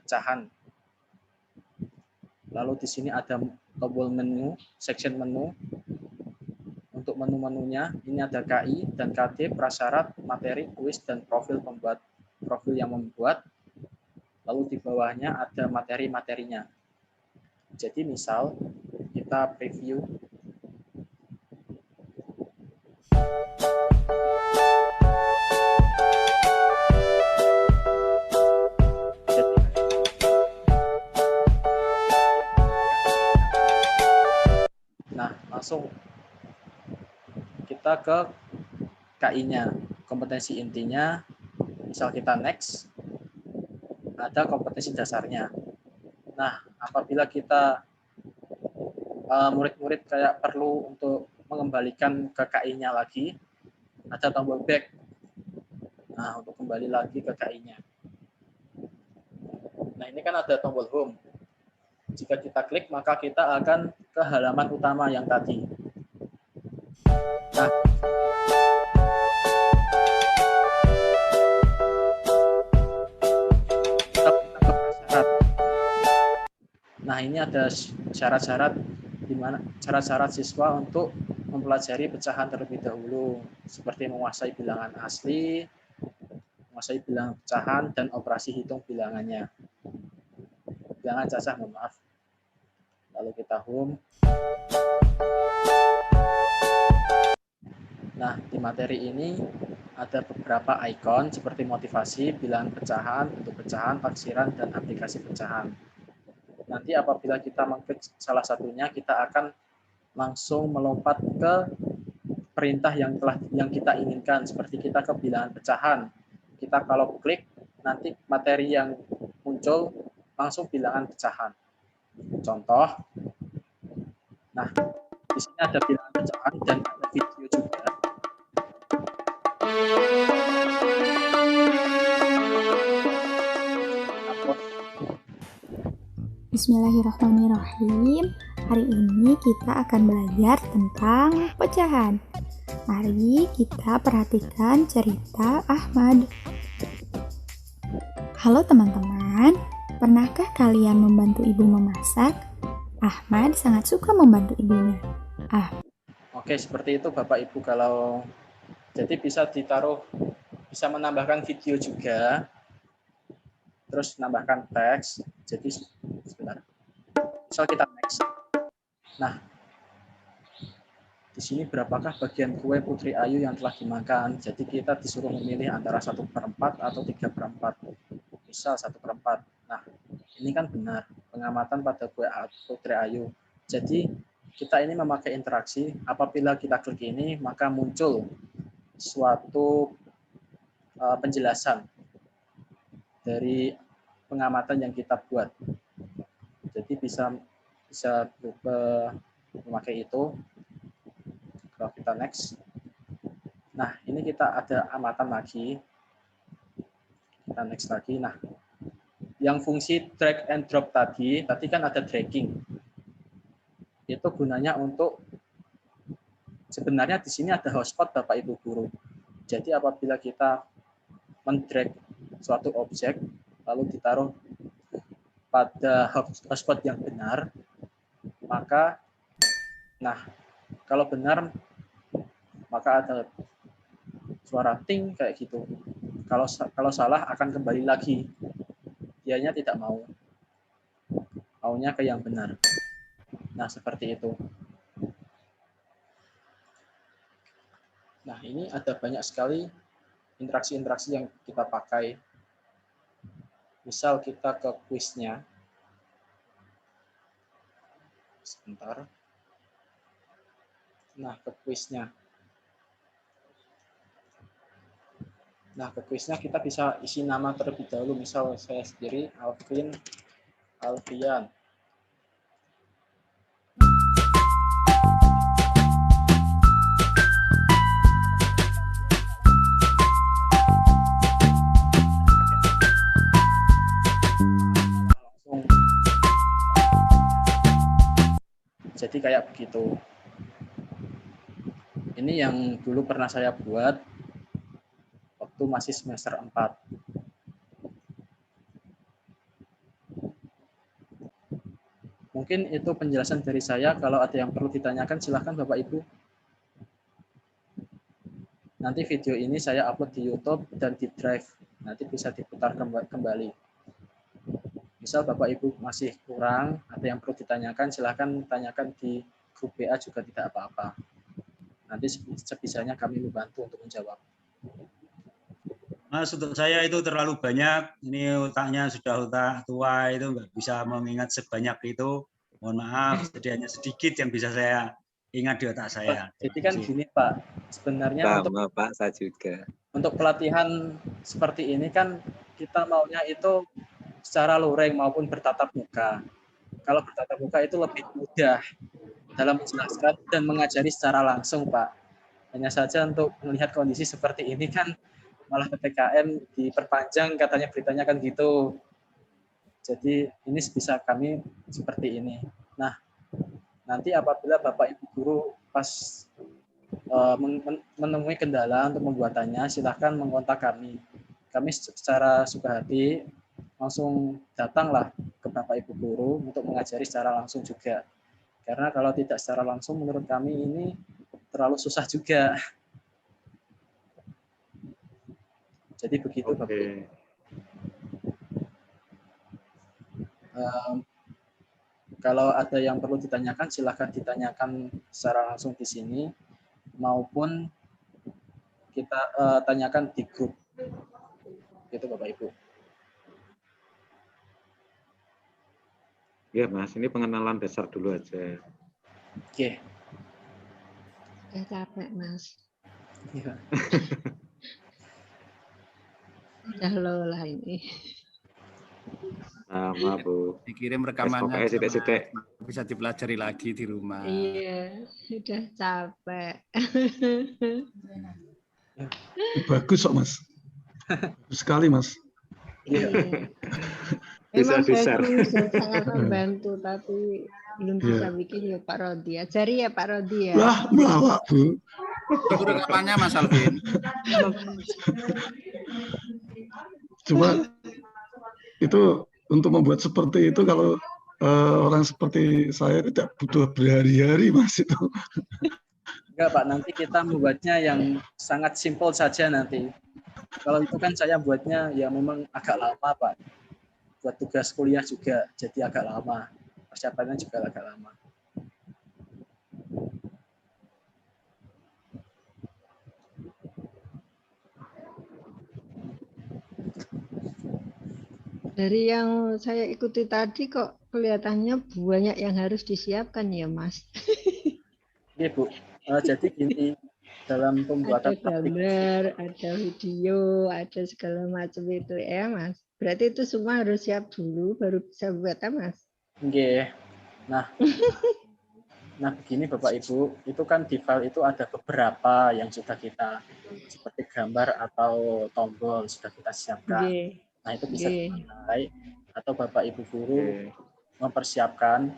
pecahan. Lalu di sini ada tombol menu, section menu. Untuk menu-menunya, ini ada KI dan KD, prasyarat, materi, kuis, dan profil yang membuat. Lalu di bawahnya ada materi-materinya. Jadi misal kita preview. langsung kita ke KI-nya, kompetensi intinya. Misal kita next, ada kompetensi dasarnya. Nah, apabila kita murid-murid kayak perlu untuk mengembalikan ke KI-nya lagi, ada tombol back. Nah, untuk kembali lagi ke KI-nya. Nah, ini kan ada tombol home. Jika kita klik, maka kita akan ke halaman utama yang tadi. Nah, ini ada syarat-syarat di mana syarat-syarat siswa untuk mempelajari pecahan terlebih dahulu, seperti menguasai bilangan asli, menguasai bilangan pecahan, dan operasi hitung bilangannya. Bilangan cacah, mohon maaf. Lalu kita home. Nah, di materi ini ada beberapa ikon seperti motivasi, bilangan pecahan, bentuk pecahan, taksiran, dan aplikasi pecahan. Nanti apabila kita mengklik salah satunya, kita akan langsung melompat ke perintah yang kita inginkan. Seperti kita ke bilangan pecahan. Kita kalau klik, nanti materi yang muncul langsung bilangan pecahan. Contoh, nah di sini ada bilangan pecahan dan ada video juga. Bismillahirrahmanirrahim. Hari ini kita akan belajar tentang pecahan. Mari kita perhatikan cerita Ahmad. Halo teman-teman, pernahkah kalian membantu ibu memasak? Ahmad sangat suka membantu ibunya. Oke, seperti itu Bapak Ibu. Kalau jadi bisa menambahkan video juga, terus menambahkan teks. Jadi sebentar. Misal kita next. Nah, di sini berapakah bagian kue Putri Ayu yang telah dimakan? Jadi kita disuruh memilih antara 1/4 atau 3/4. Misal 1/4. Nah, ini kan benar pengamatan pada kue Putri Ayu. Jadi kita ini memakai interaksi. Apabila kita klik ini, maka muncul suatu penjelasan dari pengamatan yang kita buat. Jadi bisa memakai itu. Kalau kita next. Nah, ini kita ada amatan lagi. Kita next lagi. Nah, yang fungsi drag and drop tadi kan ada dragging. Itu gunanya untuk, sebenarnya di sini ada hotspot Bapak Ibu guru. Jadi apabila kita mendrag suatu objek, lalu ditaruh pada hotspot yang benar, maka, nah, kalau benar, maka ada suara ting kayak gitu. Kalau salah akan kembali lagi. Dianya tidak mau. Maunya ke yang benar. Nah, seperti itu. Nah, ini ada banyak sekali interaksi-interaksi yang kita pakai. Misal kita ke kuisnya. Sebentar. Nah, ke kuisnya. Nah, ke kuisnya kita bisa isi nama terlebih dahulu. Misal saya sendiri, Alfian. Jadi kayak begitu. Ini yang dulu pernah saya buat waktu masih semester 4. Mungkin itu penjelasan dari saya. Kalau ada yang perlu ditanyakan, silahkan Bapak Ibu. Nanti video ini saya upload di YouTube dan di Drive. Nanti bisa diputar kembali. Misal Bapak Ibu masih kurang, ada yang perlu ditanyakan, silahkan tanyakan di grup WA juga tidak apa-apa. Nanti sebisanya kami membantu untuk menjawab. Mas, untuk saya itu terlalu banyak. Ini otaknya sudah otak tua, itu nggak bisa mengingat sebanyak itu. Mohon maaf, jadi hanya sedikit yang bisa saya ingat di otak saya. Jadi kan gini Pak, sebenarnya Sama Pak, saya juga. untuk pelatihan seperti ini kan kita maunya itu secara luring maupun bertatap muka. Kalau bertatap muka itu lebih mudah dalam menjelaskan dan mengajari secara langsung Pak. Hanya saja untuk melihat kondisi seperti ini kan malah PPKM diperpanjang katanya beritanya kan gitu. Jadi ini bisa kami seperti ini. Nah, nanti apabila Bapak Ibu guru pas menemui kendala untuk pembuatannya, silahkan mengontak kami. Kami secara suka hati langsung datanglah ke Bapak Ibu guru untuk mengajari secara langsung juga. Karena kalau tidak secara langsung menurut kami ini terlalu susah juga. Jadi begitu Bapak Ibu. Kalau ada yang perlu ditanyakan, silahkan ditanyakan secara langsung di sini, maupun kita tanyakan di grup. Gitu Bapak Ibu. Ya Mas, ini pengenalan dasar dulu aja. Oke. Udah capek Mas. Iya. Udah lelah ini. Sama Bu. Dikirim rekamannya sidik-sidik. Bisa dipelajari lagi di rumah. Iya, sudah capek. Bagus kok Mas. Bagus sekali Mas. Iya. Memang Bisa bagus dan sangat membantu, tapi belum bisa bikin ya Pak Rodi. Ajari ya Pak Rodi ya. Lah, melawak Bu. Itu rekamannya Mas Alvin. Cuma itu untuk membuat seperti itu kalau orang seperti saya tidak butuh berhari-hari Mas itu. Enggak Pak, nanti kita membuatnya yang sangat simpel saja nanti. Kalau itu kan saya buatnya ya memang agak lama Pak. Buat tugas kuliah juga jadi agak lama. Persiapannya juga agak lama. Dari yang saya ikuti tadi kok kelihatannya banyak yang harus disiapkan ya Mas. Iya Bu, jadi gini, dalam pembuatan ada gambar, ada video, ada segala macam itu ya Mas. Berarti itu semua harus siap dulu baru bisa buat Mas. Oke. Nah, begini Bapak Ibu, itu kan di file itu ada beberapa yang sudah kita seperti gambar atau tombol sudah kita siapkan. Nah itu bisa dipakai atau Bapak Ibu guru mempersiapkan,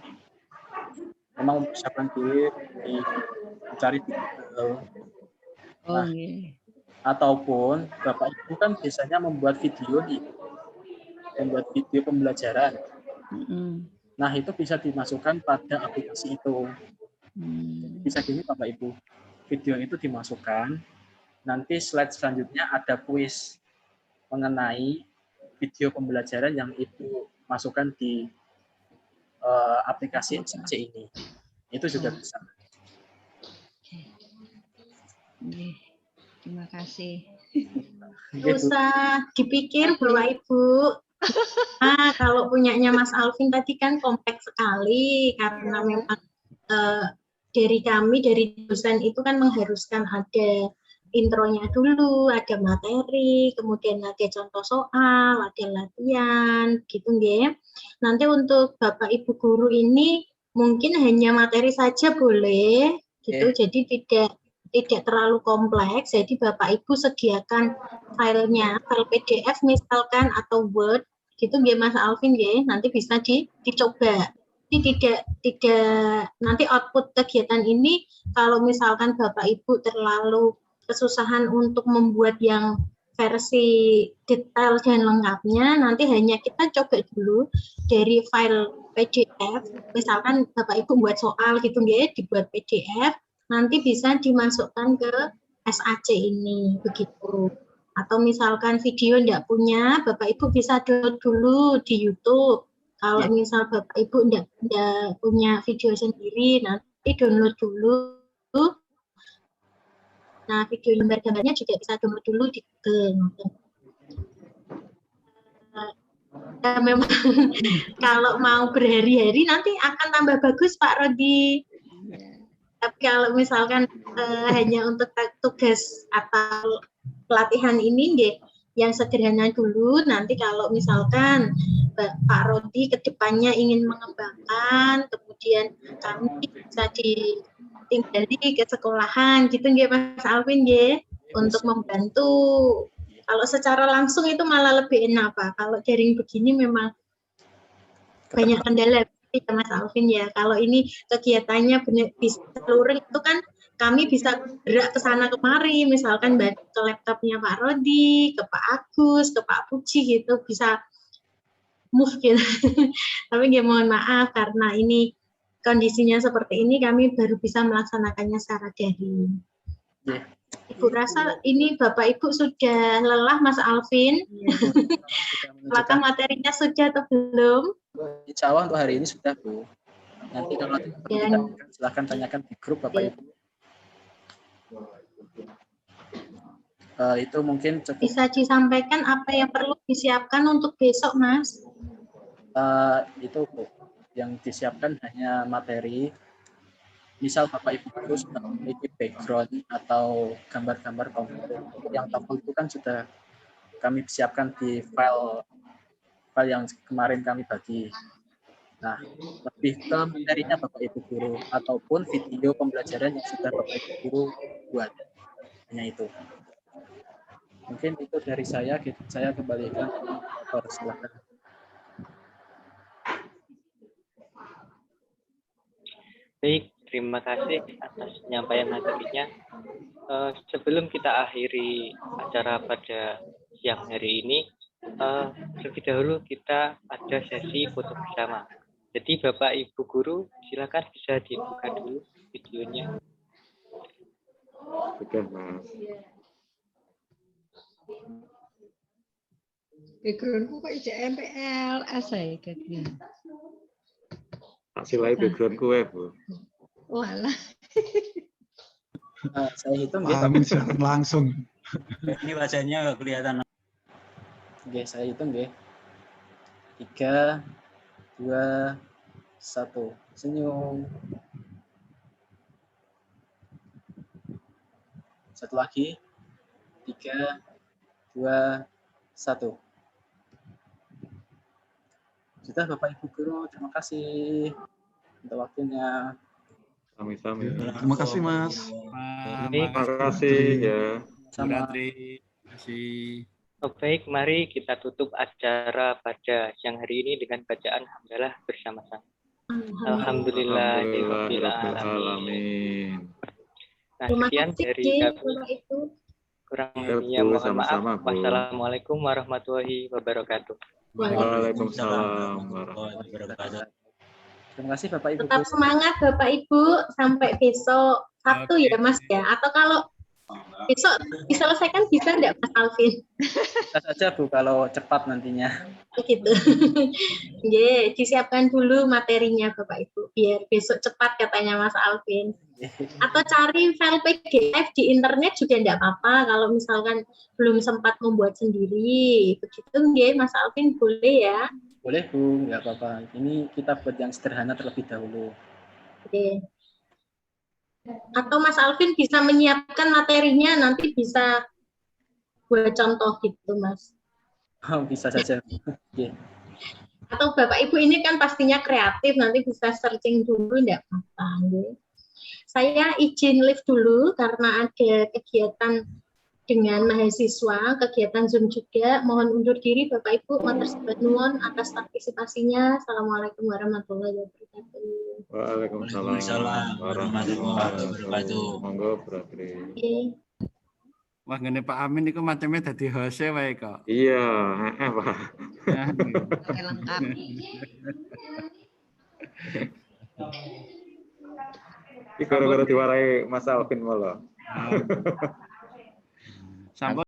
memang mempersiapkan diri, mencari di Google. Nah, ataupun Bapak Ibu kan biasanya membuat video nih, membuat video pembelajaran. Nah itu bisa dimasukkan pada aplikasi itu. Bisa gini Bapak Ibu, video itu dimasukkan, nanti slide selanjutnya ada kuis mengenai video pembelajaran yang itu masukkan di aplikasi SAC ini. Itu juga bisa. Terima kasih. Nggak usah dipikir Bapak Ibu. Nah, kalau punyanya Mas Alvin tadi kan kompleks sekali karena memang dari kami, dari dosen itu kan mengharuskan ada intronya dulu, ada materi, kemudian ada contoh soal, ada latihan, gitu nggih. Nanti untuk Bapak Ibu guru ini mungkin hanya materi saja boleh, gitu. Jadi tidak terlalu kompleks. Jadi Bapak Ibu sediakan filenya, file PDF misalkan atau Word, gitu nggih Mas Alvin nggih. Nanti bisa dicoba. Jadi tidak nanti output kegiatan ini kalau misalkan Bapak Ibu terlalu kesusahan untuk membuat yang versi detail dan lengkapnya, nanti hanya kita coba dulu dari file PDF, misalkan Bapak Ibu buat soal gitu nggih, dibuat PDF, nanti bisa dimasukkan ke SAC ini, begitu. Atau misalkan video enggak punya, Bapak Ibu bisa download dulu di YouTube. Kalau misal Bapak Ibu enggak punya video sendiri, nanti download dulu. Nah, video gambar-gambarnya juga bisa download dulu di Google. Memang kalau mau berhari-hari nanti akan tambah bagus Pak Rodi. Tapi kalau misalkan hanya untuk tugas atau pelatihan ini nggih, yang sederhana dulu. Nanti kalau misalkan Pak Rodi ke depannya ingin mengembangkan, kemudian kami bisa ditinggali ke sekolahan gitu nggih Mas Alvin nggih, untuk membantu. Kalau secara langsung itu malah lebih enak Pak. Kalau daring begini memang banyak kendala ya Mas Alvin ya. Kalau ini kegiatannya benar bisa luring itu kan kami bisa gerak ke sana kemari, misalkan ke laptopnya Pak Rodi, ke Pak Agus, ke Pak Puji gitu, bisa move gitu. Tapi nggak, mohon maaf karena ini kondisinya seperti ini, kami baru bisa melaksanakannya secara daring. Ibu rasa ini Bapak Ibu sudah lelah Mas Alvin. Apakah materinya sudah atau belum? Insya Allah untuk hari ini sudah Bu. Nanti kalau silahkan tanyakan di grup Bapak Ibu. Itu mungkin cukup. Bisa disampaikan apa yang perlu disiapkan untuk besok Mas? Itu Bu, yang disiapkan hanya materi. Misal Bapak Ibu guru sudah memiliki background atau gambar-gambar komputer. Yang TOEFL itu kan sudah kami siapkan di file yang kemarin kami bagi. Nah, lebih ke materinya Bapak Ibu guru ataupun video pembelajaran yang sudah Bapak Ibu guru buat. Hanya itu. Mungkin itu dari saya kembalikan ke silakan. Baik, terima kasih atas penyampaian materinya. Sebelum kita akhiri acara pada siang hari ini, terlebih dahulu kita ada sesi foto bersama. Jadi Bapak Ibu guru silakan bisa dibuka dulu videonya. Oke, Mas. Backgroundku kok ijek MPLS ya Catherine. Tak silai background kue Bu. Walah. Saya hitung ya. Amin siaran langsung. Ini wajahnya nggak kelihatan. Oke, saya hitung ya. 3, 2, 1. Senyum. Satu lagi. 3, 2, 1. Sudah Bapak Ibu guru, terima kasih untuk waktunya. Sami-sami. Terima kasih Mas. Terima kasih ya. Sama. Terima kasih. Baik, mari kita tutup acara pada siang hari ini dengan bacaan hamdalah bersama-sama. Alhamdulillahirabbil alamin. Nah, sekian dari kami. Kurang lebihnya mohon maaf. Wassalamualaikum warahmatullahi wabarakatuh. Waalaikumsalam warahmatullahi wabarakatuh. Terima kasih Bapak Ibu. Tetap semangat Bapak Ibu sampai besok Sabtu ya Mas ya. Atau kalau besok diselesaikan bisa enggak Mas Alvin? Bisa saja Bu kalau cepat nantinya. Begitu. Nggih, disiapkan dulu materinya Bapak Ibu biar besok cepat katanya Mas Alvin. Atau cari file PDF di internet juga enggak apa-apa kalau misalkan belum sempat membuat sendiri. Begitu nggih Mas Alvin, boleh ya? Boleh Bu, enggak apa-apa. Ini kita buat yang sederhana terlebih dahulu. Oke. Atau Mas Alvin bisa menyiapkan materinya, nanti bisa buat contoh gitu Mas. Oh, bisa saja. Oke. Atau Bapak Ibu ini kan pastinya kreatif, nanti bisa searching dulu enggak apa-apa. Saya izin live dulu karena ada kegiatan dengan mahasiswa, kegiatan Zoom juga. Mohon undur diri Bapak Ibu, matur nuwun atas partisipasinya. Assalamualaikum warahmatullahi wabarakatuh. Waalaikumsalam warahmatullahi wabarakatuh. Monggo Bratri. Wah, ngene Pak Amin iku macamnya dadi host wae kok. Iya, Pak. Lengkap. Iki gara-gara diwarai Mas Alvin malah. Sampai